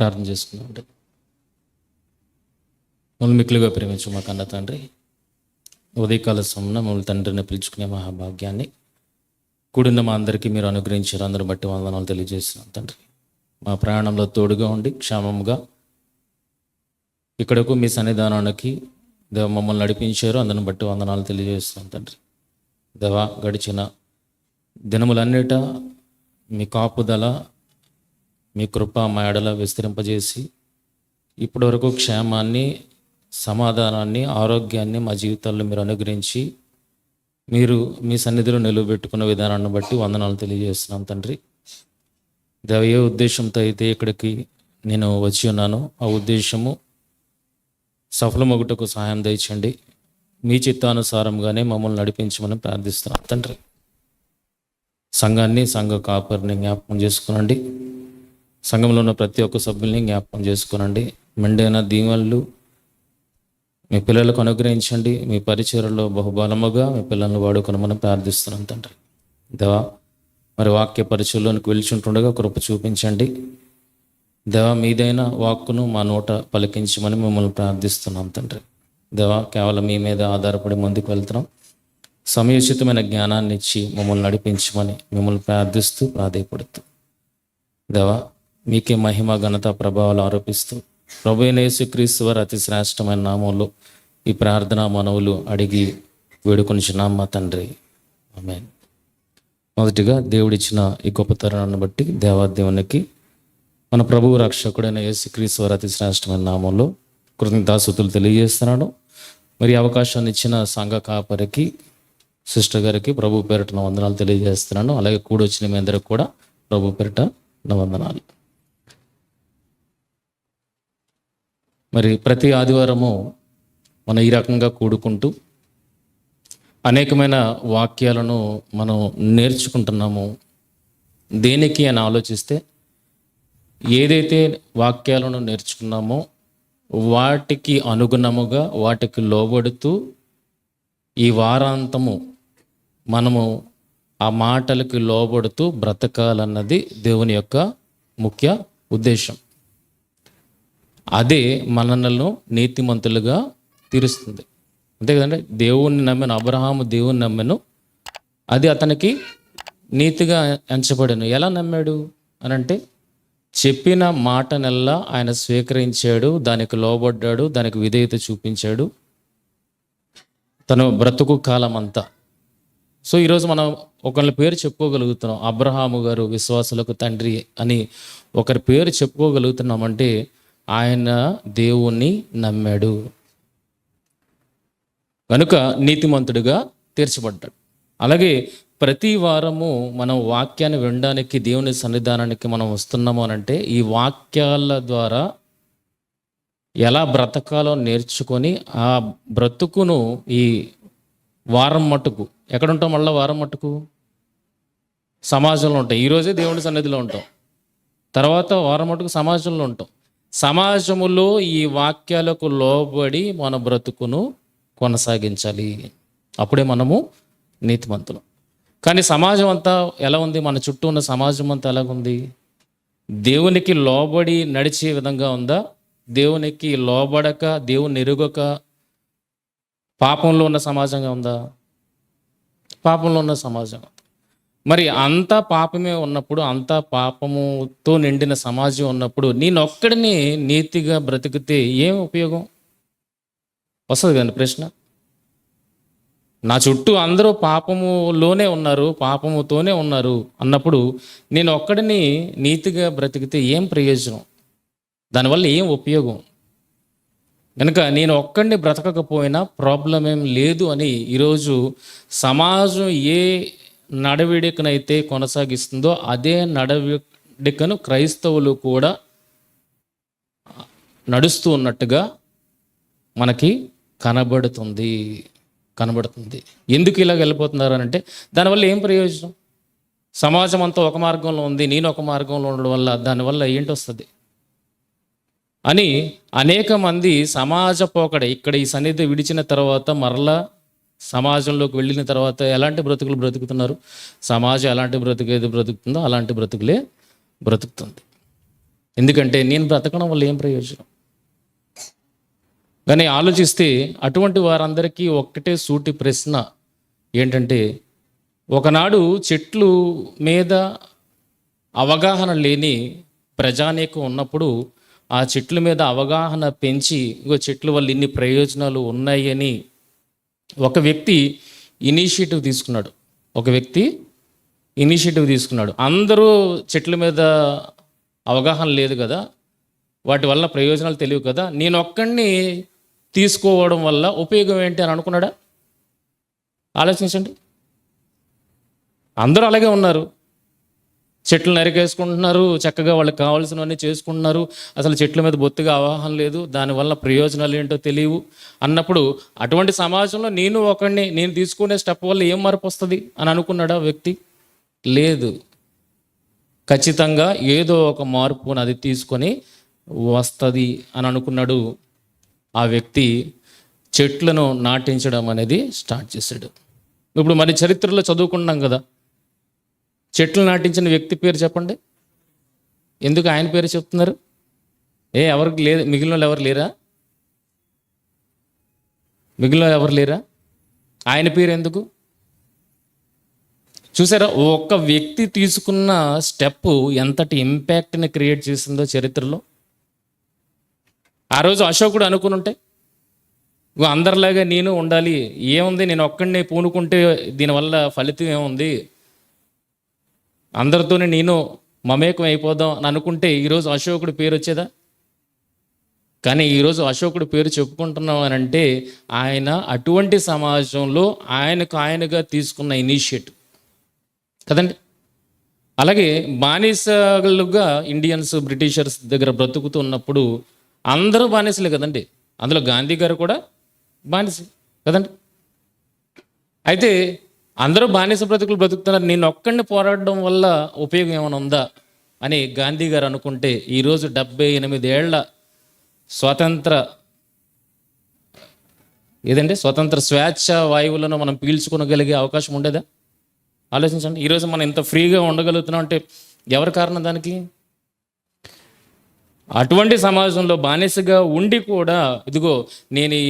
ప్రార్థన చేసుకున్నామండి. మమ్మల్ని మిక్కులుగా ప్రేమించు మా కన్న తండ్రి, ఉదయకాల సమయంలో మమ్మల్ని తండ్రిని పిలుచుకునే మహాభాగ్యాన్ని కూడిన మా అందరికీ మీరు అనుగ్రహించారు. అందరిని బట్టి వందనాలు తెలియజేస్తున్నాం తండ్రి. మా ప్రయాణంలో తోడుగా ఉండి క్షేమంగా ఇక్కడకు మీ సన్నిధానానికి దేవ మమ్మల్ని నడిపించారు. అందరిని బట్టి వందనాలు తెలియజేస్తున్నాం తండ్రి. దేవ గడిచిన దినములన్నిట మీ కాపుదల, మీ కృప మా ఎడల విస్తరింపజేసి ఇప్పటివరకు క్షేమాన్ని, సమాధానాన్ని, ఆరోగ్యాన్ని మా జీవితాల్లో మీరు అనుగ్రహించి మీరు మీ సన్నిధిలో నిలువబెట్టుకున్న విధానాన్ని బట్టి వందనాలు తెలియజేస్తున్నాం తండ్రి. దేవ ఏ ఉద్దేశంతో అయితే ఇక్కడికి నేను వచ్చి ఉన్నానో ఆ ఉద్దేశము సఫలమగుటకు సహాయం దయచండి. మీ చిత్తానుసారంగానే మమ్మల్ని నడిపించమని ప్రార్థిస్తున్నాం తండ్రి. సంఘాన్ని, సంఘ కాపరిని జ్ఞాపకం చేసుకునండి. సంఘంలో ఉన్న ప్రతి ఒక్క సభ్యుల్ని జ్ఞాపకం చేసుకునండి. మెండైన దీవెనలు మీ పిల్లలకు అనుగ్రహించండి. మీ పరిచయలో బహుబలముగా మీ పిల్లలను వాడుకొనమని ప్రార్థిస్తున్నాం తండ్రి. దేవా మరి వాక్య పరిచయంలోనికి వెళ్చుంటుండగా కృప చూపించండి. దేవా మీదైన వాక్కును మా నోట పలికించమని మిమ్మల్ని ప్రార్థిస్తున్నాం తండ్రి. దేవా కేవలం మీ మీద ఆధారపడి ముందుకు వెళ్తున్నాం. సమయోచితమైన జ్ఞానాన్ని ఇచ్చి మమ్మల్ని నడిపించమని మిమ్మల్ని ప్రార్థిస్తూ ప్రాధేయపడుతూ దేవా మీకే మహిమ, ఘనత, ప్రభావాలు ఆరోపిస్తూ ప్రభు అయిన యేసుక్రీస్తు వారి అతి శ్రేష్టమైన నామంలో ఈ ప్రార్థనా మనవులు అడిగి వేడుకొనిచున్నాం మా తండ్రి, ఆమేన్. మొదటిగా దేవుడిచ్చిన ఈ గొప్ప తరుణాన్ని బట్టి దేవాదేవునికి మన ప్రభువు రక్షకుడైన యేసుక్రీస్తు వారి అతి శ్రేష్టమైన నామంలో కృతజ్ఞతాస్తుతులు తెలియజేస్తున్నాను. మరి అవకాశాన్ని ఇచ్చిన సంఘ కాపరికి, సిస్టర్ గారికి ప్రభు పేరిట నా వందనాలు తెలియజేస్తున్నాను. అలాగే కూడొచ్చిన మీ అందరికి కూడా ప్రభు పేరిట నా వందనాలు. మరి ప్రతి ఆదివారము మనం ఈ రకంగా కూడుకుంటూ అనేకమైన వాక్యాలను మనం నేర్చుకుంటున్నాము. దేనికి అని ఆలోచిస్తే ఏదైతే వాక్యాలను నేర్చుకున్నామో వాటికి అనుగుణముగా, వాటికి లోబడుతూ ఈ వారాంతము మనము ఆ మాటలకి లోబడుతూ బ్రతకాలన్నది దేవుని యొక్క ముఖ్య ఉద్దేశం. అదే మనలను నీతిమంతులుగా తీరుస్తుంది. అంతే కదండి. దేవుణ్ణి నమ్మిన అబ్రహాము దేవుణ్ణి నమ్మెను, అది అతనికి నీతిగా ఎంచబడెను. ఎలా నమ్మాడు అని అంటే చెప్పిన మాటనల్లా ఆయన స్వీకరించాడు, దానికి లోబడ్డాడు, దానికి విధేయత చూపించాడు తన బ్రతుకు కాలం అంతా. సో ఈరోజు మనం ఒకరి పేరు చెప్పుకోగలుగుతున్నాం. అబ్రహాము గారు విశ్వాసులకు తండ్రి అని ఒకరి పేరు చెప్పుకోగలుగుతున్నామంటే ఆయన దేవుణ్ణి నమ్మాడు కనుక నీతిమంతుడిగా తీర్చబడ్డాడు. అలాగే ప్రతి వారము మనం వాక్యాన్ని వినడానికి దేవుని సన్నిధానానికి మనం వస్తున్నాము అనంటే ఈ వాక్యాల ద్వారా ఎలా బ్రతకాలో నేర్చుకొని ఆ బ్రతుకును ఈ వారం మట్టుకు ఎక్కడ ఉంటాం? మళ్ళీ వారం మట్టుకు సమాజంలో ఉంటాం. ఈరోజే దేవుని సన్నిధిలో ఉంటాం, తర్వాత వారం మట్టుకు సమాజంలో ఉంటాం. సమాజములో ఈ వాక్యాలకు లోబడి మన బ్రతుకును కొనసాగించాలి. అప్పుడే మనము నీతిమంతులం. కానీ సమాజం అంతా ఎలా ఉంది? మన చుట్టూ ఉన్న సమాజం అంతా ఎలాగుంది? దేవునికి లోబడి నడిచే విధంగా ఉందా? దేవునికి లోబడక, దేవుని ఎరుగక పాపంలో ఉన్న సమాజంగా ఉందా? పాపంలో ఉన్న సమాజం. మరి అంతా పాపమే ఉన్నప్పుడు, అంతా పాపముతో నిండిన సమాజం ఉన్నప్పుడు నేనొక్కడిని నీతిగా బ్రతికితే ఏం ఉపయోగం? వస్తుంది కదండి ప్రశ్న. నా చుట్టూ అందరూ పాపములోనే ఉన్నారు, పాపముతోనే ఉన్నారు అన్నప్పుడు నేను ఒక్కడిని నీతిగా బ్రతికితే ఏం ప్రయోజనం? దానివల్ల ఏం ఉపయోగం? కనుక నేను ఒక్కడిని బ్రతకకపోయినా ప్రాబ్లం ఏం లేదు అని ఈరోజు సమాజం ఏ నడవడికనైతే కొనసాగిస్తుందో అదే నడవడికను క్రైస్తవులు కూడా నడుస్తూ ఉన్నట్టుగా మనకి కనబడుతుంది. ఎందుకు ఇలా వెళ్ళిపోతున్నారు అని అంటే దానివల్ల ఏం ప్రయోజనం? సమాజం అంతా ఒక మార్గంలో ఉంది, నేను ఒక మార్గంలో ఉండడం వల్ల దానివల్ల ఏంటి వస్తుంది అని అనేక మంది సమాజ పోకడ ఇక్కడ ఈ సన్నిధి విడిచిన తర్వాత మరలా సమాజంలోకి వెళ్ళిన తర్వాత ఎలాంటి బ్రతుకులు బ్రతుకుతున్నారు? సమాజం ఎలాంటి బ్రతుకుతుందో అలాంటి బ్రతుకులే బ్రతుకుతుంది. ఎందుకంటే నేను బ్రతకడం వల్ల ఏం ప్రయోజనం? కానీ ఆలోచిస్తే అటువంటి వారందరికీ ఒక్కటే సూటి ప్రశ్న ఏంటంటే, ఒకనాడు చెట్లు మీద అవగాహన లేని ప్రజానీకం ఉన్నప్పుడు ఆ చెట్ల మీద అవగాహన పెంచి ఇగో చెట్ల వల్ల ఇన్ని ప్రయోజనాలు ఉన్నాయని ఒక వ్యక్తి ఇనిషియేటివ్ తీసుకున్నాడు. అందరూ చెట్ల మీద అవగాహన లేదు కదా, వాటి వల్ల ప్రయోజనాలు తెలియవు కదా, నేను ఒక్కడిని తీసుకోవడం వల్ల ఉపయోగం ఏంటి అని అనుకున్నాడా? ఆలోచించండి. అందరూ అలాగే ఉన్నారు. చెట్లు నరికేసుకుంటున్నారు, చక్కగా వాళ్ళకి కావాల్సినవన్నీ చేసుకుంటున్నారు, అసలు చెట్ల మీద బొత్తిగా అవగాహన లేదు, దానివల్ల ప్రయోజనాలు ఏంటో తెలియవు అన్నప్పుడు అటువంటి సమాజంలో నేను తీసుకునే స్టెప్ వల్ల ఏం మార్పు వస్తుంది అని అనుకున్నాడా వ్యక్తి? లేదు. ఖచ్చితంగా ఏదో ఒక మార్పు అది తీసుకొని వస్తుంది అని అనుకున్నాడు. ఆ వ్యక్తి చెట్లను నాటించడం అనేది స్టార్ట్ చేశాడు. ఇప్పుడు మన చరిత్రలో చదువుకున్నాం కదా, చెట్లు నాటించిన వ్యక్తి పేరు చెప్పండి. ఎందుకు ఆయన పేరు చెప్తున్నారు? ఎవరికి లేదు? మిగిలిన వాళ్ళు ఎవరు లేరా? ఆయన పేరు ఎందుకు? చూసారా, ఒక్క వ్యక్తి తీసుకున్న స్టెప్ ఎంతటి ఇంపాక్ట్ని క్రియేట్ చేసిందో చరిత్రలో. ఆ రోజు అశోకుడు అనుకుని ఉంటే అందరిలాగా నేను ఉండాలి, ఏముంది నేను ఒక్కడినే పూనుకుంటే దీనివల్ల ఫలితం ఏముంది, అందరితోనే నేను మమేకం అయిపోదాం అని అనుకుంటే ఈరోజు అశోకుడి పేరు వచ్చేదా? కానీ ఈరోజు అశోకుడి పేరు చెప్పుకుంటున్నాం అని అంటే ఆయన అటువంటి సమాజంలో ఆయనగా తీసుకున్న ఇనిషియేటివ్ కదండి. అలాగే బానిసలుగా ఇండియన్స్ బ్రిటిషర్స్ దగ్గర బ్రతుకుతున్నప్పుడు అందరూ బానిసలే కదండి. అందులో గాంధీ గారు కూడా బానిస కదండి. అయితే అందరూ బానిస బ్రతుకులు బ్రతుకుతున్నారు, నేను ఒక్కడిని పోరాడడం వల్ల ఉపయోగం ఏమైనా ఉందా అని గాంధీ గారు అనుకుంటే ఈరోజు 78 ఏళ్ల స్వతంత్ర స్వేచ్ఛ వాయువులను మనం పీల్చుకోగలిగే అవకాశం ఉండేదా? ఆలోచించండి. ఈరోజు మనం ఇంత ఫ్రీగా ఉండగలుగుతున్నాం అంటే ఎవరి కారణం దానికి? అటువంటి సమాజంలో బానిసగా ఉండి కూడా ఇదిగో నేను ఈ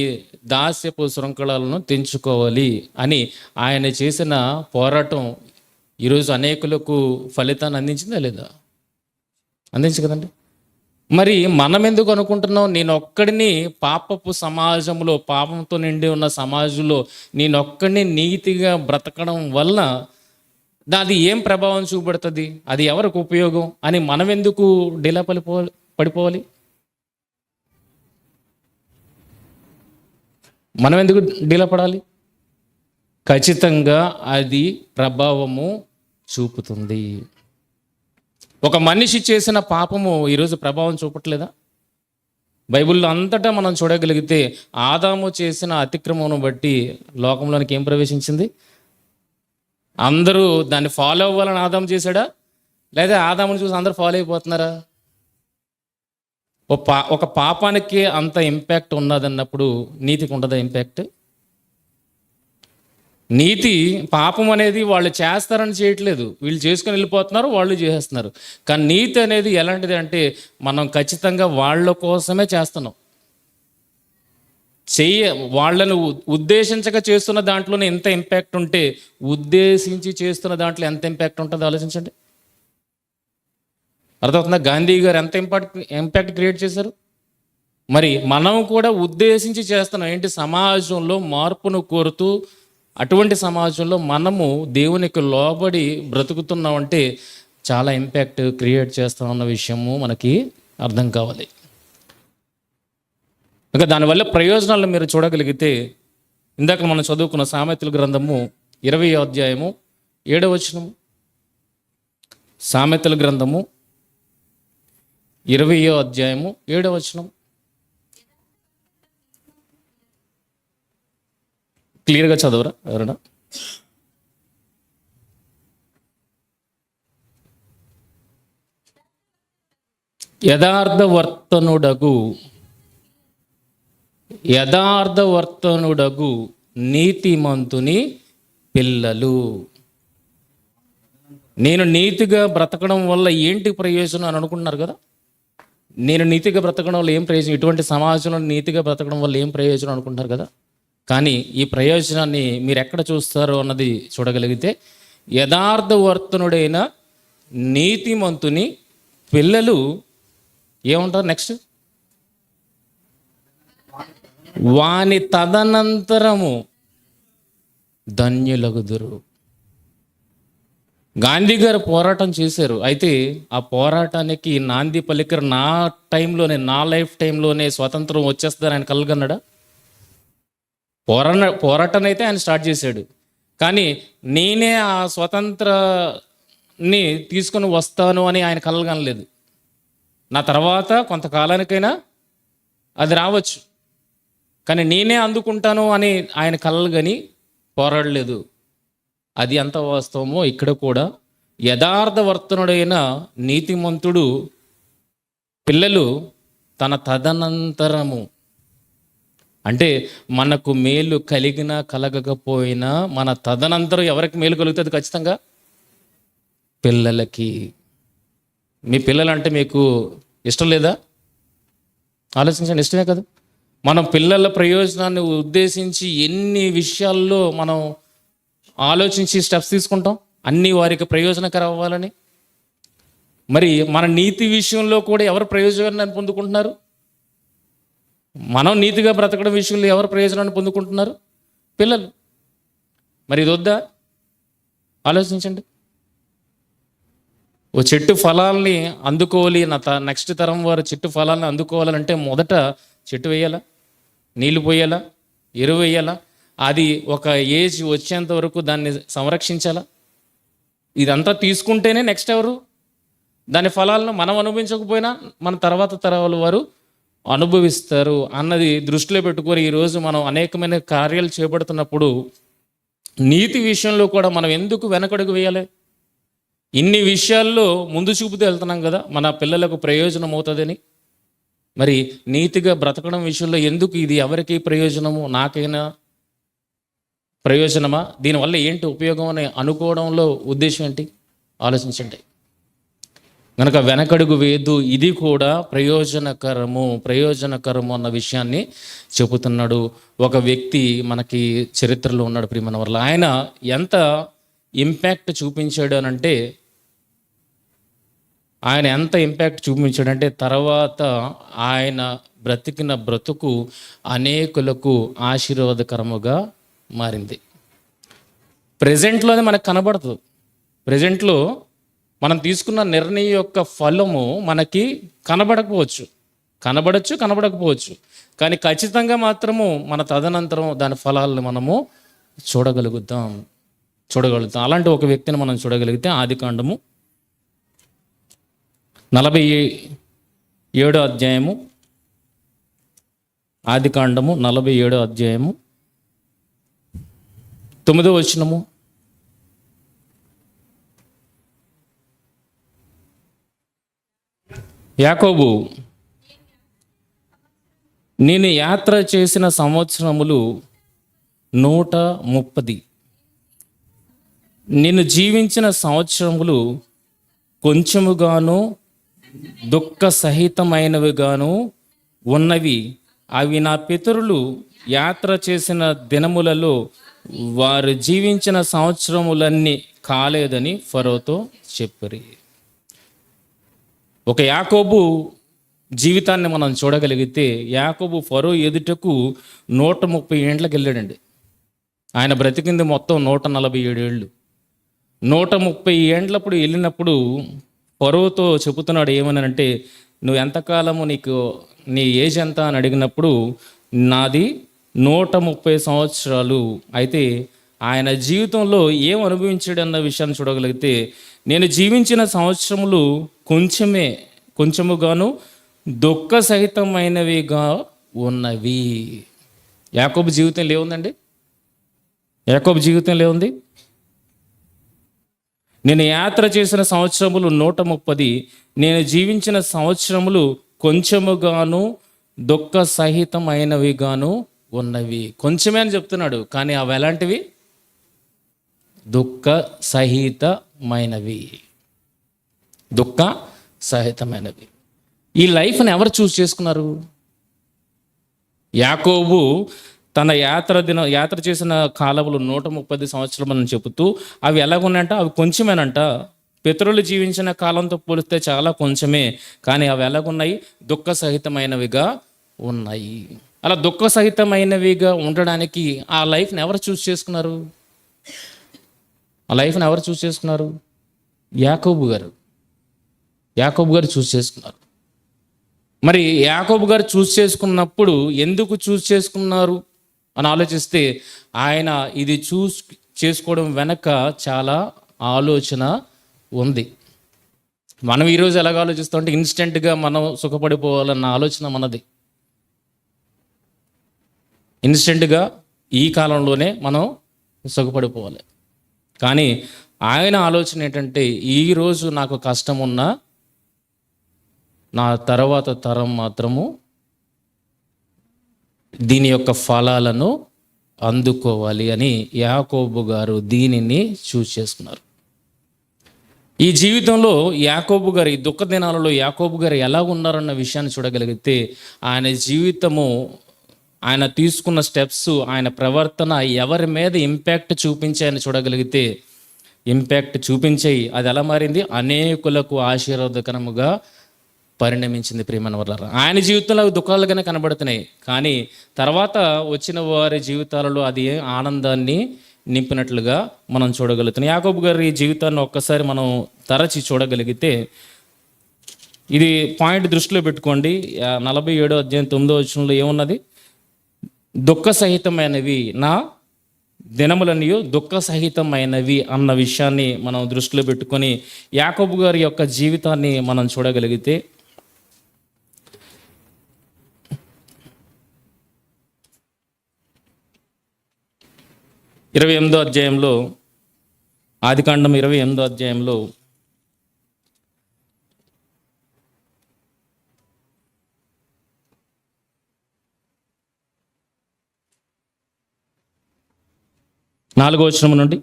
దాస్యపు శృంఖలాలను తెంచుకోవాలి అని ఆయన చేసిన పోరాటం ఈరోజు అనేకులకు ఫలితాన్ని అందించిందా లేదా? అందించు కదండి. మరి మనం ఎందుకు అనుకుంటున్నాం నేను ఒక్కడిని పాపపు సమాజంలో, పాపంతో నిండి ఉన్న సమాజంలో నేనొక్కడిని నీతిగా బ్రతకడం వల్ల అది ఏం ప్రభావం చూపెడుతుంది, అది ఎవరికి ఉపయోగం అని మనం ఎందుకు పడిపోవాలి? మనం ఎందుకు డీలా పడాలి? ఖచ్చితంగా అది ప్రభావము చూపుతుంది. ఒక మనిషి చేసిన పాపము ఈరోజు ప్రభావం చూపట్లేదా? బైబిల్లో అంతటా మనం చూడగలిగితే ఆదాము చేసిన అతిక్రమమును బట్టి లోకంలోనికి ఏం ప్రవేశించింది? అందరూ దాన్ని ఫాలో అవ్వాలని ఆదాము చేశాడా, లేదా ఆదాముని చూసి అందరూ ఫాలో అయిపోతున్నారా? ఒక పాపానికి అంత ఇంపాక్ట్ ఉన్నదన్నప్పుడు నీతికి ఉండదా ఇంపాక్ట్? నీతి పాపం అనేది వాళ్ళు చేస్తారని చేయట్లేదు, వీళ్ళు చేసుకొని వెళ్ళిపోతున్నారు, వాళ్ళు చేసేస్తున్నారు. కానీ నీతి అనేది ఎలాంటిది అంటే మనం ఖచ్చితంగా వాళ్ళ కోసమే చేస్తున్నాం. వాళ్ళను ఉద్దేశించక చేస్తున్న దాంట్లోనే ఎంత ఇంపాక్ట్ ఉంటే ఉద్దేశించి చేస్తున్న దాంట్లో ఎంత ఇంపాక్ట్ ఉంటుందో ఆలోచించండి. అర్థమవుతుందా? గాంధీ గారు ఎంత ఇంపాక్ట్ క్రియేట్ చేశారు. మరి మనం కూడా ఉద్దేశించి చేస్తున్నాం ఏంటి? సమాజంలో మార్పును కోరుతూ అటువంటి సమాజంలో మనము దేవునికి లోబడి బ్రతుకుతున్నామంటే చాలా ఇంపాక్ట్ క్రియేట్ చేస్తామన్న విషయము మనకి అర్థం కావాలి. ఇంకా దానివల్ల ప్రయోజనాలను మీరు చూడగలిగితే ఇందాక మనం చదువుకున్న సామెతల గ్రంథము 20వ అధ్యాయము 7వ వచనం. సామెతల గ్రంథము 20వ అధ్యాయము 7వ వచనం. క్లియర్గా చదవరా ఎవరన్నా? యథార్థవర్తనుడగు నీతిమంతుని పిల్లలు. నేను నీతిగా బ్రతకడం వల్ల ఏంటి ప్రయోజనం అని అనుకుంటున్నారు కదా. నేను నీతిగా బ్రతకడం వల్ల ఏం ప్రయోజనం, ఇటువంటి సమాజంలో నీతిగా బ్రతకడం వల్ల ఏం ప్రయోజనం అనుకుంటారు కదా. కానీ ఈ ప్రయోజనాన్ని మీరు ఎక్కడ చూస్తారో అన్నది చూడగలిగితే, యథార్థవర్తనుడైన నీతిమంతుని పిల్లలు ఏముంటారు నెక్స్ట్, వాని తదనంతరము ధన్యులగుదురు. గాంధీ గారు పోరాటం చేశారు. అయితే ఆ పోరాటానికి నాంది పలికరు నా టైంలోనే, నా లైఫ్ టైంలోనే స్వతంత్రం వచ్చేస్తుందని ఆయన కలగన్నాడా? పోరాటాన్ని అయితే ఆయన స్టార్ట్ చేశాడు. కానీ నేనే ఆ స్వతంత్రాన్ని తీసుకొని వస్తాను అని ఆయన కలగనలేదు. నా తర్వాత కొంతకాలానికైనా అది రావచ్చు, కానీ నేనే అందుకుంటాను అని ఆయన కలగని పోరాడలేదు. అది ఎంత వాస్తవమో ఇక్కడ కూడా యథార్థవర్తనుడైన నీతిమంతుడు పిల్లలు తన తదనంతరము, అంటే మనకు మేలు కలిగినా కలగకపోయినా మన తదనంతరం ఎవరికి మేలు కలుగుతుంది? ఖచ్చితంగా పిల్లలకి. మీ పిల్లలంటే మీకు ఇష్టం లేదా? ఆలోచించండి, ఇష్టమే కదా. మనం పిల్లల ప్రయోజనాన్ని ఉద్దేశించి ఎన్ని విషయాల్లో మనం ఆలోచించి స్టెప్స్ తీసుకుంటాం, అన్నీ వారికి ప్రయోజనకరం అవ్వాలని. మరి మన నీతి విషయంలో కూడా ఎవరు ప్రయోజనాన్ని పొందుకుంటున్నారు? మనం నీతిగా బ్రతకడం విషయంలో ఎవరు ప్రయోజనాన్ని పొందుకుంటున్నారు? పిల్లలు. మరి ఇది వద్దా? ఆలోచించండి. ఓ చెట్టు ఫలాల్ని అందుకోవాలి, నెక్స్ట్ తరం వారు చెట్టు ఫలాల్ని అందుకోవాలంటే మొదట చెట్టు వేయాలా, నీళ్లు పోయాలా, ఎరువు వేయాలా, అది ఒక ఏజ్ వచ్చేంత వరకు దాన్ని సంరక్షించాలా. ఇదంతా తీసుకుంటేనే నెక్స్ట్ ఎవరు దాని ఫలాలను మనం అనుభవించకపోయినా మన తర్వాత తరాల వారు అనుభవిస్తారు అన్నది దృష్టిలో పెట్టుకొని ఈరోజు మనం అనేకమైన కార్యాలు చేపడుతున్నప్పుడు నీతి విషయంలో కూడా మనం ఎందుకు వెనకడుగు వేయాలి? ఇన్ని విషయాల్లో ముందు చూపుతూ వెళ్తున్నాం కదా, మన పిల్లలకు ప్రయోజనం అవుతుందని. మరి నీతిగా బ్రతకడం విషయంలో ఎందుకు ఇది ఎవరికి ప్రయోజనము, నాకైనా ప్రయోజనమా, దీనివల్ల ఏంటి ఉపయోగం అని అనుకోవడంలో ఉద్దేశం ఏంటి? ఆలోచించండి. కనుక వెనకడుగు వేదు, ఇది కూడా ప్రయోజనకరము అన్న విషయాన్ని చెబుతున్నాడు. ఒక వ్యక్తి మనకి చరిత్రలో ఉన్నాడు ప్రియమైన వల్ల. ఆయన ఎంత ఇంపాక్ట్ చూపించాడు అనంటే, తర్వాత ఆయన బ్రతికిన బ్రతుకు అనేకులకు ఆశీర్వాదకరముగా మారింది. ప్రజెంట్లోనే మనకు కనబడుతుంది. ప్రజెంట్లో మనం తీసుకున్న నిర్ణయం యొక్క ఫలము మనకి కనబడకపోవచ్చు, కానీ ఖచ్చితంగా మాత్రము మన తదనంతరం దాని ఫలాలను మనము చూడగలుగుతాం. అలాంటి ఒక వ్యక్తిని మనం చూడగలిగితే ఆదికాండము 47వ అధ్యాయము, ఆదికాండము 47వ అధ్యాయము 9వ వచనము. యాకోబు, నేను యాత్ర చేసిన సంవత్సరములు 130, నేను జీవించిన సంవత్సరములు కొంచెముగాను దుఃఖ సహితమైనవిగాను ఉన్నవి. అవి నా పితరులు యాత్ర చేసిన దినములలో వారు జీవించిన సంవత్సరములన్నీ కాలేదని ఫరోతో చెప్పారు. ఒక యాకోబు జీవితాన్ని మనం చూడగలిగితే, యాకోబు ఫరో ఎదుటకు 130 ఏండ్లకు వెళ్ళాడండి. ఆయన బ్రతికింది మొత్తం 147 ఏళ్ళు. 130 ఏండ్లప్పుడు వెళ్ళినప్పుడు ఫరోతో చెబుతున్నాడు ఏమనంటే, నువ్వు ఎంతకాలము నీ ఏజ్ ఎంత అని అడిగినప్పుడు నాది 130 సంవత్సరాలు. అయితే ఆయన జీవితంలో ఏం అనుభవించాడు అన్న విషయాన్ని చూడగలిగితే, నేను జీవించిన సంవత్సరములు కొంచెముగాను దుఃఖ సహితమైనవిగా ఉన్నవి. యాకోబు జీవితంలో ఏముందండి? యాకోబు జీవితంలో ఏముంది? నేను యాత్ర చేసిన సంవత్సరములు 130, నేను జీవించిన సంవత్సరములు కొంచెముగాను దుఃఖ సహితమైనవిగాను ఉన్నవి. కొంచెమే అని చెప్తున్నాడు, కానీ అవి ఎలాంటివి? దుఃఖ సహితమైనవి. ఈ లైఫ్ని ఎవరు చూస్ చేసుకున్నారు? యాకోబు తన యాత్ర చేసిన కాలములు 130 సంవత్సరాలు అని చెబుతూ అవి ఎలాగున్నాయంట, అవి కొంచెమేనంట. పితరులు జీవించిన కాలంతో పోలిస్తే చాలా కొంచెమే, కానీ అవి ఎలాగున్నాయి? దుఃఖ సహితమైనవిగా ఉన్నాయి. అలా దుఃఖ సహితమైనవిగా ఉండడానికి ఆ లైఫ్ని ఎవరు చూస్ చేసుకున్నారు? ఆ లైఫ్ని ఎవరు చూస్ చేసుకున్నారు? యాకోబు గారు చూస్ చేసుకున్నారు. మరి యాకోబు గారు చూస్ చేసుకున్నప్పుడు ఎందుకు చూస్ చేసుకున్నారు అని ఆలోచిస్తే, ఆయన ఇది చూస్ చేసుకోవడం వెనక చాలా ఆలోచన ఉంది. మనం ఈరోజు ఎలాగ ఆలోచిస్తామంటే ఇన్స్టెంట్గా మనం సుఖపడిపోవాలన్న ఆలోచన మనది. ఇన్స్టెంట్గా ఈ కాలంలోనే మనం సుఖపడిపోవాలి. కానీ ఆయన ఆలోచన ఏంటంటే, ఈరోజు నాకు కష్టం ఉన్నా నా తర్వాత తరం మాత్రము దీని యొక్క ఫలాలను అందుకోవాలి అని యాకోబు గారు దీనిని చూస్ చేసుకున్నారు. ఈ జీవితంలో యాకోబు గారు, ఈ దుఃఖ దినాలలో యాకోబు గారు ఎలా ఉన్నారన్న విషయాన్ని చూడగలిగితే, ఆయన జీవితము, ఆయన తీసుకున్న స్టెప్స్, ఆయన ప్రవర్తన ఎవరి మీద ఇంపాక్ట్ చూపించాయని చూడగలిగితే, ఇంపాక్ట్ చూపించాయి. అది ఎలా మారింది? అనేకులకు ఆశీర్వాదకరముగా పరిణమించింది. ప్రియమైన వారలారా, ఆయన జీవితంలో అవి దుఃఖాలుగానే కనబడుతున్నాయి, కానీ తర్వాత వచ్చిన వారి జీవితాలలో అది ఆనందాన్ని నింపినట్లుగా మనం చూడగలుగుతున్నాం. యాకోబు గారి జీవితాన్ని ఒక్కసారి మనం తరచి చూడగలిగితే, ఇది పాయింట్ దృష్టిలో పెట్టుకోండి. 47వ అధ్యాయం 9వ వచనంలో ఏమున్నది? దుఃఖ సహితమైనవి నా దినములనియు దుఃఖ సహితమైనవి అన్న విషయాన్ని మనం దృష్టిలో పెట్టుకొని యాకోబు గారి యొక్క జీవితాన్ని మనం చూడగలిగితే, 28వ అధ్యాయంలో, ఆదికాండం 28వ అధ్యాయంలో నాలుగో వచనం నుండి,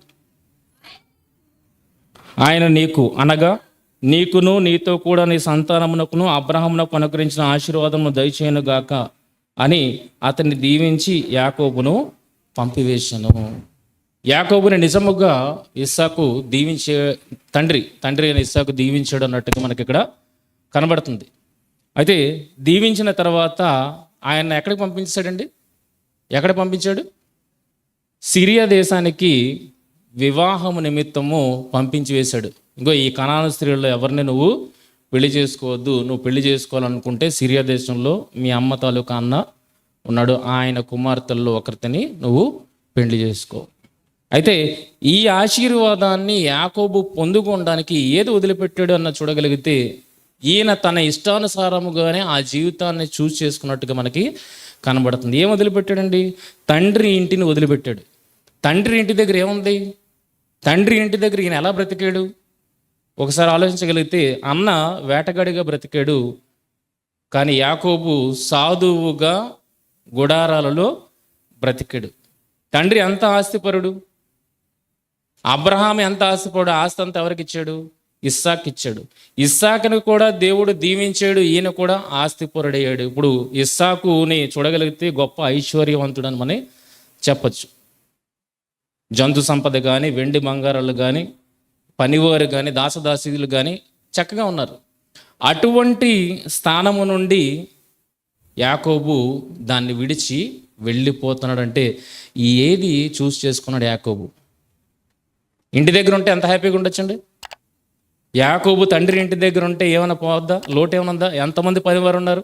ఆయన నీకు అనగా నీకును నీతో కూడా నీ సంతానమునకును అబ్రహామునకు అనుగ్రహించిన ఆశీర్వాదమును దయచేయనుగాక అని అతన్ని దీవించి యాకోబును పంపివేశను. యాకోబుని నిజముగా ఇస్సాకు దీవించే తండ్రి అయిన ఇస్సాకు దీవించాడు అన్నట్టుగా మనకి ఇక్కడ కనబడుతుంది. అయితే దీవించిన తర్వాత ఆయన ఎక్కడికి పంపించాడండి? ఎక్కడ పంపించాడు? సిరియా దేశానికి వివాహము నిమిత్తము పంపించి వేశాడు. ఇంకో ఈ కనాను స్త్రీల్లో ఎవరిని నువ్వు పెళ్లి చేసుకోవద్దు, నువ్వు పెళ్లి చేసుకోవాలనుకుంటే సిరియా దేశంలో మీ అమ్మ తాలూకా అన్న ఉన్నాడు, ఆయన కుమార్తెల్లో ఒకరిని నువ్వు పెళ్లి చేసుకో. అయితే ఈ ఆశీర్వాదాన్ని యాకోబు పొందుకోవడానికి ఏది వదిలిపెట్టాడు అన్న చూడగలిగితే, ఈయన తన ఇష్టానుసారముగానే ఆ జీవితాన్ని చూస్ చేసుకున్నట్టుగా మనకి కనబడుతుంది. ఏం వదిలిపెట్టాడండి? తండ్రి ఇంటిని వదిలిపెట్టాడు. తండ్రి ఇంటి దగ్గర ఏముంది? తండ్రి ఇంటి దగ్గర ఈయన ఎలా బ్రతికాడు? ఒకసారి ఆలోచించగలిగితే, అన్న వేటగాడిగా బ్రతికాడు, కానీ యాకోబు సాధువుగా గుడారాలలో బ్రతికాడు. తండ్రి ఎంత ఆస్తిపరుడు, అబ్రహాం ఎంత ఆస్తిపరుడు, ఆస్తి అంతా ఎవరికి ఇచ్చాడు? ఇస్సాకు ఇచ్చాడు. ఇస్సాకుని కూడా దేవుడు దీవించాడు, ఈయన కూడా ఆస్తిపరుడయ్యాడు. ఇప్పుడు ఇస్సాకుని చూడగలిగితే గొప్ప ఐశ్వర్యవంతుడు అని మనం చెప్పచ్చు. జంతు సంపద కానీ, వెండి బంగారాలు కానీ, పనివారు కానీ, దాసదాసీలు కానీ చక్కగా ఉన్నారు. అటువంటి స్థానము నుండి యాకోబు దాన్ని విడిచి వెళ్ళిపోతున్నాడంటే ఏది చూస్ చేసుకున్నాడు యాకోబు? ఇంటి దగ్గర ఉంటే ఎంత హ్యాపీగా ఉండొచ్చండి? యాకోబు తండ్రి ఇంటి దగ్గర ఉంటే ఏమైనా పోవద్దా? లోటు ఏమైనా ఉందా? ఎంతమంది పనివారు ఉన్నారు,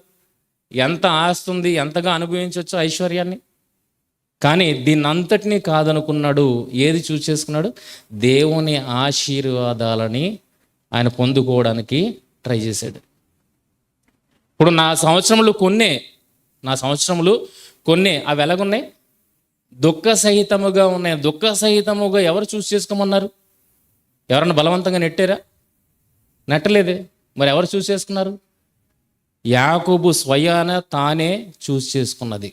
ఎంత ఆస్తి ఉంది, ఎంతగా అనుభవించవచ్చు ఐశ్వర్యాన్ని. కానీ దీన్ని అంతటినీ కాదనుకున్నాడు. ఏది చూస్ చేసుకున్నాడు? దేవుని ఆశీర్వాదాలని ఆయన పొందుకోవడానికి ట్రై చేశాడు. ఇప్పుడు నా సంవత్సరములు కొన్నే అవి ఎలాగున్నాయి? దుఃఖ సహితముగా ఉన్నాయి. దుఃఖ సహితముగా ఎవరు చూస్ చేసుకోమన్నారు? ఎవరన్నా బలవంతంగా నెట్టారా? నెట్టలేదే. మరి ఎవరు చూస్ చేసుకున్నారు? యాకోబు స్వయాన తానే చూస్ చేసుకున్నది.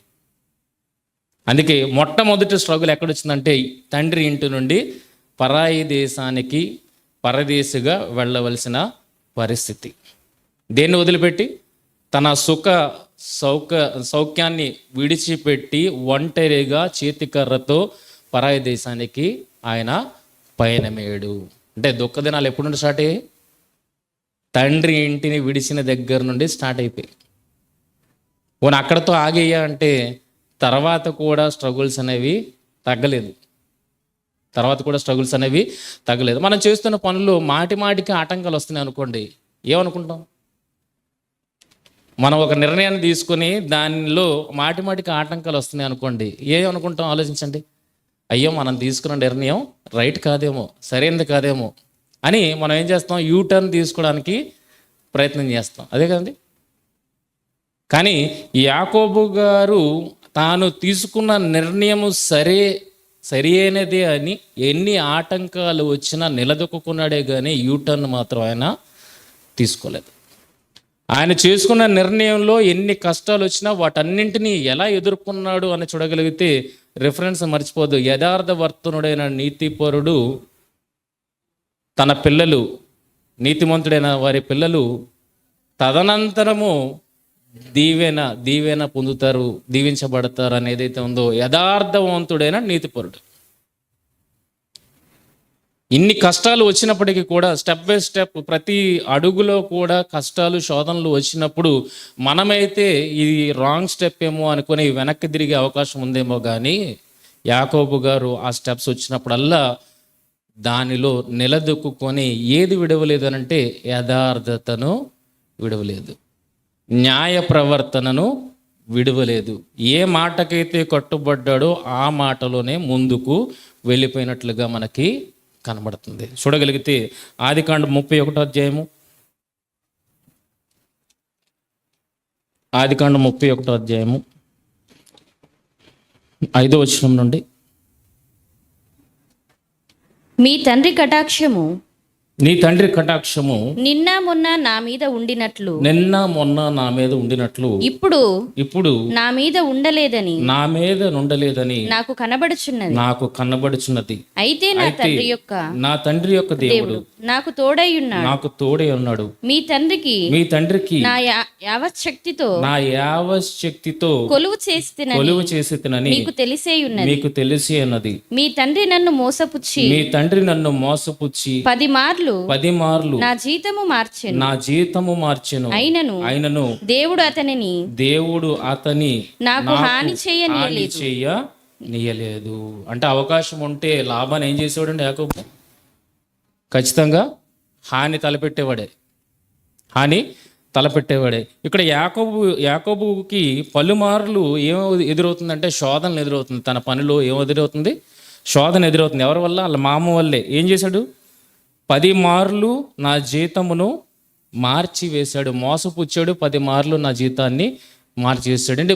అందుకే మొట్టమొదటి స్ట్రగుల్ ఎక్కడొచ్చిందంటే, తండ్రి ఇంటి నుండి పరాయి దేశానికి పరదేశిగా వెళ్ళవలసిన పరిస్థితి. దేన్ని వదిలిపెట్టి? తన సౌఖ్యాన్ని విడిచిపెట్టి ఒంటరిగా చేతికర్రతో పరాయి దేశానికి ఆయన పయనమేడు. అంటే దుఃఖ దినాలు ఎప్పుడు నుండి స్టార్ట్ అయ్యాయి? తండ్రి ఇంటిని విడిచిన దగ్గర నుండి స్టార్ట్ అయిపోయి పోనీ అక్కడతో ఆగేయ అంటే తర్వాత కూడా స్ట్రగుల్స్ అనేవి తగ్గలేదు. మనం చేస్తున్న పనులు మాటికి ఆటంకాలు వస్తున్నాయి అనుకోండి, ఏమనుకుంటాం? మనం ఒక నిర్ణయాన్ని తీసుకుని దానిలో మాటికి ఆటంకాలు వస్తున్నాయి అనుకోండి, ఏమనుకుంటాం? ఆలోచించండి. అయ్యో, మనం తీసుకున్న నిర్ణయం రైట్ కాదేమో, సరైనది కాదేమో అని మనం ఏం చేస్తాం? యూటర్న్ తీసుకోవడానికి ప్రయత్నం చేస్తాం. అదే కదండి. కానీ యాకోబు గారు తాను తీసుకున్న నిర్ణయము సరైనదే అని ఎన్ని ఆటంకాలు వచ్చినా నిలదొక్కున్నాడే కానీ యూటర్న్ మాత్రం ఆయన తీసుకోలేదు. ఆయన చేసుకున్న నిర్ణయంలో ఎన్ని కష్టాలు వచ్చినా వాటన్నింటినీ ఎలా ఎదుర్కొన్నాడు అని చూడగలిగితే రిఫరెన్స్ మర్చిపోదు. యథార్థవర్తనుడైన నీతిపరుడు తన పిల్లలు, నీతిమంతుడైన వారి పిల్లలు తదనంతరము దీవెన పొందుతారు, దీవించబడతారు అని ఏదైతే ఉందో యథార్థవంతుడైన నీతిపరుడు. ఇన్ని కష్టాలు వచ్చినప్పటికీ కూడా స్టెప్ బై స్టెప్ ప్రతి అడుగులో కూడా కష్టాలు, శోధనలు వచ్చినప్పుడు మనమైతే ఇది రాంగ్ స్టెప్ ఏమో అనుకుని వెనక్కి తిరిగే అవకాశం ఉందేమో, కానీ యాకోబు గారు ఆ స్టెప్స్ వచ్చినప్పుడల్లా దానిలో నిలదొక్కుని ఏది విడవలేదు అనంటే యథార్థతను విడవలేదు, న్యాయ ప్రవర్తనను విడవలేదు. ఏ మాటకైతే కట్టుబడ్డాడో ఆ మాటలోనే ముందుకు వెళ్ళిపోయినట్లుగా మనకి కనబడుతుంది. చూడగలిగితే ఆదికాండం 31వ అధ్యాయము, ఆదికాండం 31వ అధ్యాయము 5వ వచనం నుండి, మీ తండ్రి కటాక్షము నీ తండ్రి కటాక్షము నిన్న మొన్న నా మీద ఉండినట్లు ఇప్పుడు నా మీద ఉండలేదని నాకు కనబడుచున్నది. అయితే నా తండ్రి యొక్క దేవుడు నాకు తోడై ఉన్నాడు. మీ తండ్రికి నా యావశక్తితో కొలువు చేసి మీకు తెలిసే ఉన్నది. మీ తండ్రి నన్ను మోసపుచ్చి 10 మార్లు నా జీతము మార్చెను. అయినను దేవుడు అతని నాకు హాని చేయనీయలేదు. అంటే అవకాశం ఉంటే లాభాన్ని ఏం చేసేవాడండి యాకోబు? ఖచ్చితంగా హాని తలపెట్టేవాడే. ఇక్కడ యాకోబుకి పలుమార్లు ఏమో ఎదురవుతుందంటే శోధనలు ఎదురవుతుంది. తన పనిలో ఏమో ఎదురవుతుంది? శోధన ఎదురవుతుంది. ఎవరి వల్ల? వాళ్ళ మామ వల్లే. ఏం చేశాడు? 10 మార్లు నా జీతమును మార్చివేశాడు, మోసపుచ్చాడు. 10 మార్లు నా జీతాన్ని మార్చివేశాడు. అంటే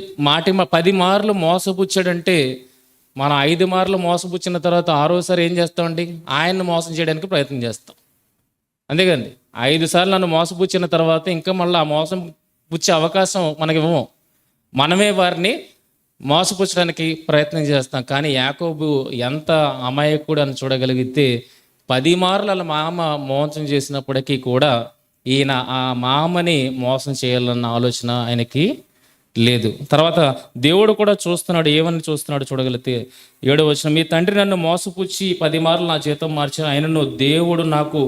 10 మార్లు మోసపుచ్చాడంటే మనం 5 మార్లు మోసపుచ్చిన తర్వాత 6వసారి ఏం చేస్తామండి? ఆయన్ని మోసం చేయడానికి ప్రయత్నం చేస్తాం. అంతేకండి. 5 సార్లు నన్ను మోసపుచ్చిన తర్వాత ఇంకా మళ్ళీ ఆ మోసం పుచ్చే అవకాశం మనకి ఇవ్వము. మనమే వారిని మోసపుచ్చడానికి ప్రయత్నం చేస్తాం. కానీ యాకోబు ఎంత అమాయకుడు అని చూడగలిగితే 10 మార్లు వాళ్ళ మామ మోసం చేసినప్పటికీ కూడా ఈయన ఆ మామని మోసం చేయాలన్న ఆలోచన ఆయనకి లేదు. తర్వాత దేవుడు కూడా చూస్తున్నాడు. ఏమని చూస్తున్నాడు చూడగలిగితే 7వ వచనం, మీ తండ్రి నన్ను మోసపుచ్చి 10 మార్లు నా జీతం మార్చి ఆయనను దేవుడు నాకు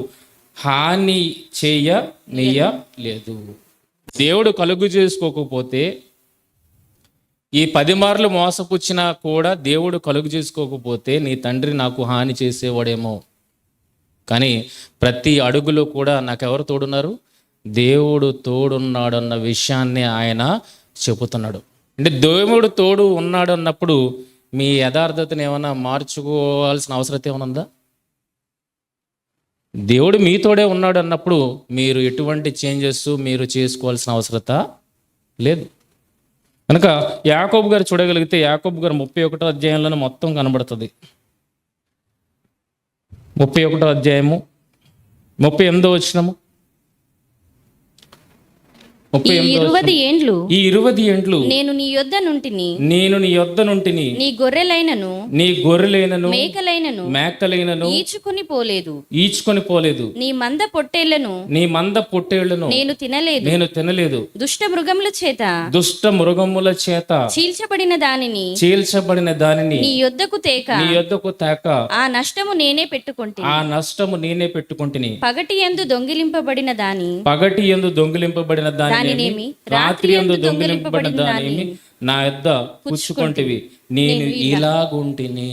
హాని చేయనీయలేదు. దేవుడు కలుగు చేసుకోకపోతే, ఈ 10 మార్లు మోసపుచ్చినా కూడా దేవుడు కలుగు చేసుకోకపోతే నీ తండ్రి నాకు హాని చేసేవాడేమో. కానీ ప్రతి అడుగులో కూడా నాకెవరు తోడున్నారు? దేవుడు తోడున్నాడు అన్న విషయాన్ని ఆయన చెబుతున్నాడు. అంటే దేవుడు తోడు ఉన్నాడు అన్నప్పుడు మీ యథార్థతను ఏమైనా మార్చుకోవాల్సిన అవసరం ఏమైనా ఉందా? దేవుడు మీతోడే ఉన్నాడు అన్నప్పుడు మీరు ఎటువంటి చేంజెస్ మీరు చేసుకోవాల్సిన అవసరత లేదు. కనుక యాకోబు గారు చూడగలిగితే యాకోబు గారు 31వ అధ్యాయంలోనే మొత్తం కనబడుతుంది. 31వ అధ్యాయము 38వ వచనము, ముప్పై ఈ 20 ఏండ్లు ఈ 20 ఏండ్లు నేను నీ యొద్ద నుంటిని, నేను నీ యొద్ద నుంటిని, నీ గొర్రెలైనను నీ గొర్రెలైనను మేకలైనను మేకలైనను ఈచుకుని పోలేదు. ఈడ్చుకొని పోలేదు. నీ మంద పొట్టేళ్లను నీ మంద పొట్టేళ్లను నేను తినలేదు. నేను తినలేదు. దుష్ట మృగముల చేత దుష్ట మృగముల చేత చీల్చబడిన దానిని చీల్చబడిన దానిని నీ యొద్దకు తేక నీ యొద్దకు తేక ఆ నష్టము నేనే పెట్టుకుంటే. ఆ నష్టము నేనే పెట్టుకుంటుని. పగటి యందు దొంగిలింపబడిన దాని పగటి యందు దొంగిలింపబడిన దానినేమి, రాత్రి యందు దొంగిలింపబడిన దానినేమి నా యొద్ద పుచ్చుకొంటివి. నేను ఇలాగుంటిని.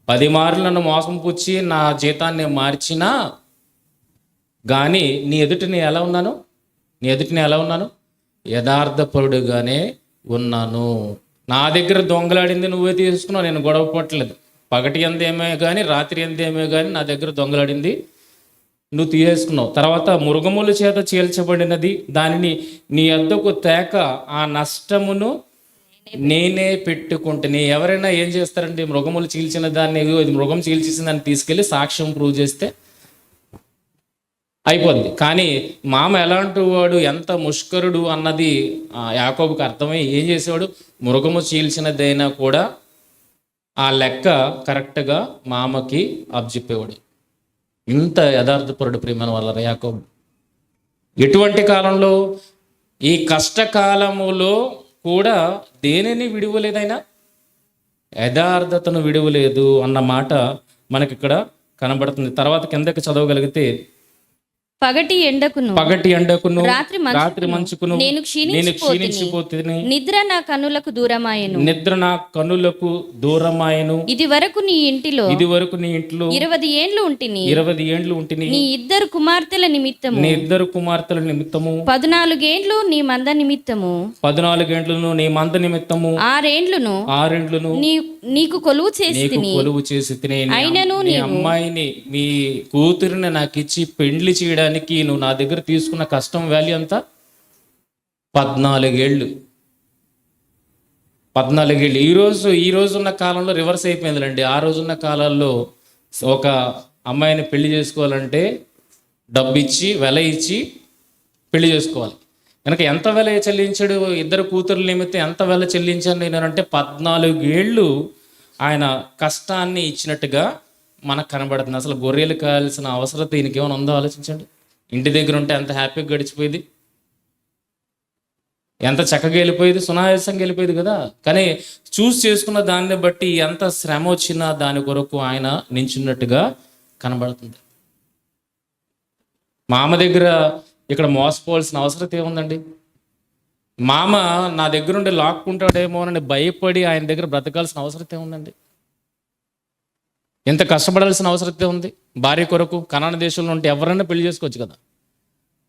10 మార్లు నన్ను మోసం పుచ్చి నా జీతాన్ని మార్చినా గాని నీ ఎదుట నేను ఎలా ఉన్నాను? నీ ఎదుట నేను ఎలా ఉన్నాను? యథార్థపరుడుగానే ఉన్నాను. నా దగ్గర దొంగలాడింది నువ్వే తీసుకున్నావు, నేను గొడవ పట్టలేదు. పగటి ఎందేమే కానీ రాత్రి ఎందేమే కానీ నా దగ్గర దొంగలాడింది నువ్వు తీసేసుకున్నావు. తర్వాత మృగముల చేత చీల్చబడినది దానిని నీ వద్దకు తేక ఆ నష్టమును నేనే పెట్టుకుంటే. ఎవరైనా ఏం చేస్తారండి? మృగములు చీల్చిన దాన్ని, ఇది మృగం చీల్చేసిన దాన్ని తీసుకెళ్ళి సాక్ష్యం ప్రూవ్ చేస్తే అయిపోద్ది. కానీ మామ ఎలాంటి వాడు, ఎంత ముష్కరుడు అన్నది యాకోబుకి అర్థమై ఏం చేసేవాడు? మృగము చీల్చినదైనా కూడా ఆ లెక్క కరెక్ట్గా మామకి అప్పచెప్పేవాడు. ఇంత యథార్థపరుడు ప్రియమైన వాళ్ళ యాకోబు. ఎటువంటి కాలంలో? ఈ కష్టకాలములో కూడా దేనిని విడువలేదైనా, యథార్థతను విడువలేదు అన్న మాట మనకి ఇక్కడ కనబడుతుంది. తర్వాత కిందకి చదవగలిగితే పగటి ఎండకును రాత్రి మంచుకును నేను క్షీణించిపోతుంది. నిద్ర నా కన్నులకు దూరమాయెను. నిద్ర నా కన్నులకు దూరమాయెను. ఇది వరకు నీ ఇంటిలో 20 ఏండ్లు ఉంటిని. 20 ఏండ్లు ఉంటిని. నీ 2 కుమార్తెల నిమిత్తము 14 ఏండ్లు నీ మంద నిమిత్తము 14 ఏండ్లను నీ మంద నిమిత్తము 6 ఏండ్లను నీకు కొలువు చేసి తిని. అయినను నీ అమ్మాయిని, మీ కూతురిని నాకు ఇచ్చి పెండ్లి చేయడానికి నువ్వు నా దగ్గర తీసుకున్న కష్టం వాల్యూ అంత 14 ఏళ్ళు. 14 ఏళ్ళు. ఈ రోజున్న కాలంలో రివర్స్ అయిపోయిందిలేండి. ఆ రోజున్న కాలాల్లో ఒక అమ్మాయిని పెళ్లి చేసుకోవాలంటే డబ్బు ఇచ్చి, వెల ఇచ్చి పెళ్లి చేసుకోవాలి. కనుక ఎంత వెల చెల్లించాడు? 2 కూతుర్ల నిమిత్తం ఎంత వెల చెల్లించాను నేనంటే 14 ఏళ్ళు ఆయన కష్టాన్ని ఇచ్చినట్టుగా మనకు కనబడుతుంది. అసలు గొర్రెలు కావాల్సిన అవసరం దీనికి ఏమైనా ఉందో ఆలోచించండి. ఇంటి దగ్గర ఉంటే ఎంత హ్యాపీగా గడిచిపోయేది, ఎంత చక్కగా వెళ్ళిపోయేది, సునాయాసంగా వెళ్ళిపోయేది కదా. కానీ చేసుకున్న దాన్ని బట్టి ఎంత శ్రమ వచ్చినా దాని కొరకు ఆయన నించున్నట్టుగా కనబడుతుంది. మామ దగ్గర ఇక్కడ మోసపోవాల్సిన అవసరం ఏముందండి? మామ నా దగ్గర ఉండి లాక్కుంటాడేమో అని భయపడి ఆయన దగ్గర బ్రతకాల్సిన అవసరం ఏముందండి? ఎంత కష్టపడాల్సిన అవసరం ఉంది భార్య కొరకు? కనాన దేశంలో ఉంటే ఎవరైనా పెళ్లి చేసుకోవచ్చు కదా.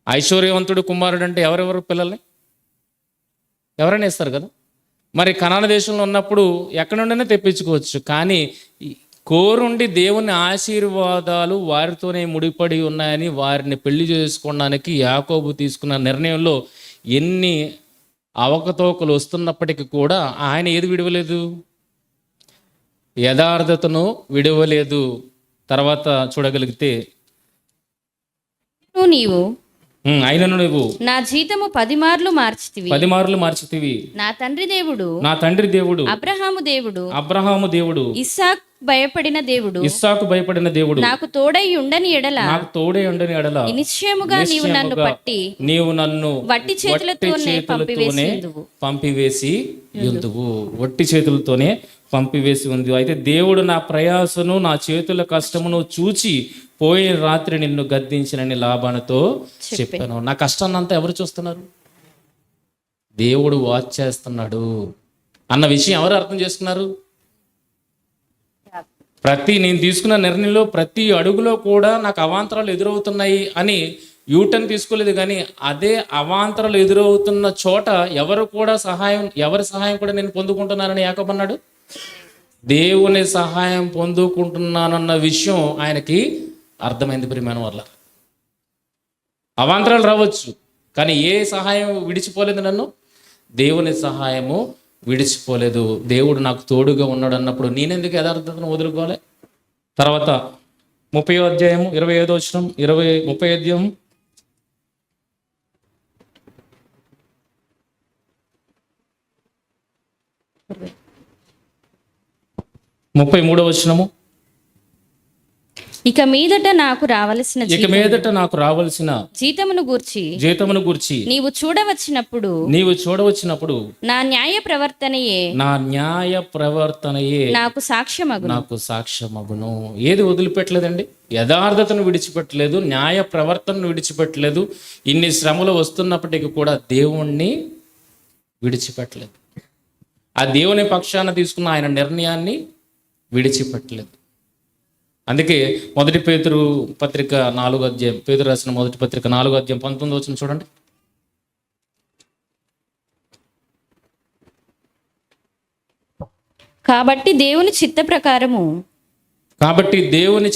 ఐశ్వర్యవంతుడు కుమారుడు అంటే ఎవరెవరు పిల్లల్ని ఎవరైనా ఇస్తారు కదా. మరి కనాన దేశంలో ఉన్నప్పుడు ఎక్కడి నుండైనా తెప్పించుకోవచ్చు. కానీ కోరుండి దేవుని ఆశీర్వాదాలు వారితోనే ముడిపడి ఉన్నాయని వారిని పెళ్లి చేసుకోవడానికి యాకోబు తీసుకున్న నిర్ణయంలో ఎన్ని అవకతవకలు వస్తున్నప్పటికీ కూడా ఆయన ఏది విడవలేదు? యథార్థతను విడవలేదు. తర్వాత చూడగలిగితే అయినను నువ్వు నా జీతము 10 మార్లు మార్చితివి. నా తండ్రి దేవుడు అబ్రహాము దేవుడు ఇస్సాకు భయపడిన దేవుడు నాకు తోడై ఉండని ఎడల నిశ్చయముగా నీవు నన్ను వట్టి చేతులతోనే పంపివేసి యుందువు. వట్టి చేతులతోనే పంపివేసి ఉంది. అయితే దేవుడు నా ప్రయాసను, నా చేతుల కష్టమును చూచి పోయిన రాత్రి నిన్ను గద్దించినని లాభాలతో చెప్పాను. నా కష్టాన్ని అంతా ఎవరు చూస్తున్నారు? దేవుడు వాచ్ చేస్తున్నాడు అన్న విషయం ఎవరు అర్థం చేసుకున్నారు? నేను తీసుకున్న నిర్ణయంలో ప్రతి అడుగులో కూడా నాకు అవాంతరాలు ఎదురవుతున్నాయి అని యూటర్న్ తీసుకోలేదు. కానీ అదే అవాంతరాలు ఎదురవుతున్న చోట ఎవరి సహాయం కూడా నేను పొందుకుంటున్నానని యాకోబు అన్నాడు. దేవుని సహాయం పొందుకుంటున్నానన్న విషయం ఆయనకి అర్థమైంది. ప్రియమైన వల్ల అవాంతరాలు రావచ్చు, కానీ ఏ సహాయం విడిచిపోలేదు నన్ను? దేవుని సహాయము విడిచిపోలేదు. దేవుడు నాకు తోడుగా ఉన్నాడు అన్నప్పుడు నేనెందుకు యథార్థతను వదులుకోవాలి? తర్వాత 30వ అధ్యాయము 25వ వచనం, 30వ అధ్యాయం 33వ వచనము. ఇక మీదట నాకు రావలసిన ఇక మీదట నాకు రావలసిన జీతమును గూర్చి నీవు చూడవచ్చినప్పుడు నా న్యాయ ప్రవర్తనయే నాకు సాక్ష్యమగును. ఏది వదిలిపెట్టలేదండి? యథార్థతను విడిచిపెట్టలేదు, న్యాయ ప్రవర్తనను విడిచిపెట్టలేదు. ఇన్ని శ్రమలు వస్తున్నప్పటికీ కూడా దేవుణ్ణి విడిచిపెట్టలేదు. ఆ దేవుని పక్షాన తీసుకున్న ఆయన నిర్ణయాన్ని విడిచిపెట్టలేదు. అందుకే మొదటి పేతురు పత్రిక 4వ అధ్యాయం, పేతురు రాసిన మొదటి పత్రిక 4వ అధ్యాయం 19వ వచనం చూడండి. కాబట్టి దేవుని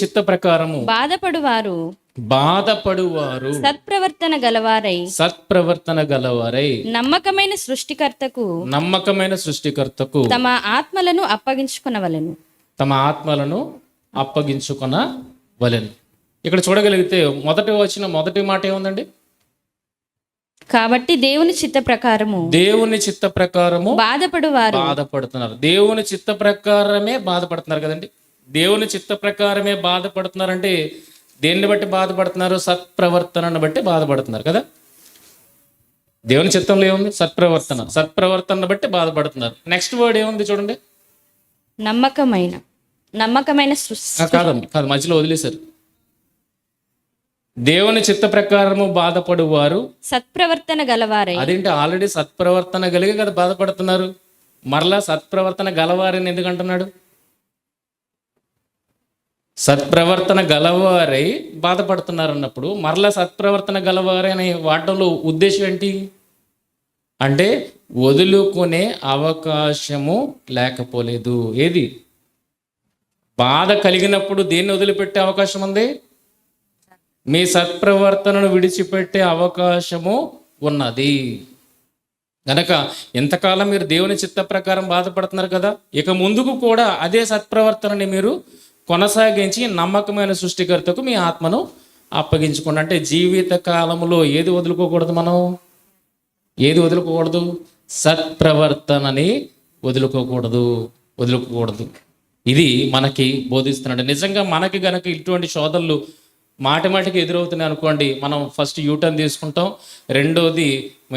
చిత్త ప్రకారము బాధపడువారు సత్ప్రవర్తన గలవారై నమ్మకమైన సృష్టికర్తకు తమ ఆత్మలను అప్పగించుకొనవలెను. ఇక్కడ చూడగలిగితే మొదటి మాట ఏముందండి? కాబట్టి దేవుని చిత్త ప్రకారము బాధపడుతున్నారు. దేవుని చిత్త ప్రకారమే బాధపడుతున్నారు కదండి. దేవుని చిత్త ప్రకారమే బాధపడుతున్నారంటే దేన్ని బట్టి బాధపడుతున్నారు? సత్ప్రవర్తనను బట్టి బాధపడుతున్నారు కదా. దేవుని చిత్తంలో ఏముంది? సత్ప్రవర్తనను బట్టి బాధపడుతున్నారు. నెక్స్ట్ వర్డ్ ఏముంది చూడండి. నమ్మకమైన కాదు, మధ్యలో వదిలేశారు. దేవుని చిత్త ప్రకారము బాధపడువారు సత్ప్రవర్తన గలవారై. అదేంటి? ఆల్రెడీ సత్ప్రవర్తన కలిగి కదా బాధపడుతున్నారు. మరలా సత్ప్రవర్తన గలవారని ఎందుకు అంటున్నాడు? సత్ప్రవర్తన గలవారై బాధపడుతున్నారు అన్నప్పుడు మరలా సత్ప్రవర్తన గలవారై అనే వాడటంలో ఉద్దేశం ఏంటి అంటే వదులుకునే అవకాశము లేకపోలేదు. ఏది? బాధ కలిగినప్పుడు దేన్ని వదిలిపెట్టే అవకాశం ఉంది? మీ సత్ప్రవర్తనను విడిచిపెట్టే అవకాశము ఉన్నది. గనక ఎంతకాలం మీరు దేవుని చిత్త ప్రకారం బాధపడుతున్నారు కదా, ఇక ముందుకు కూడా అదే సత్ప్రవర్తనని మీరు కొనసాగించి నమ్మకమైన సృష్టికర్తకు మీ ఆత్మను అప్పగించుకోండి. అంటే జీవిత కాలంలో ఏది వదులుకోకూడదు? ఏది వదులుకోకూడదు? సత్ప్రవర్తనని వదులుకోకూడదు. ఇది మనకి బోధిస్తున్నాడు. నిజంగా మనకి గనక ఇటువంటి శోధనలు మాటిమాటికి ఎదురవుతున్నాయి అనుకోండి, మనం ఫస్ట్ యూటర్న్ తీసుకుంటాం. రెండోది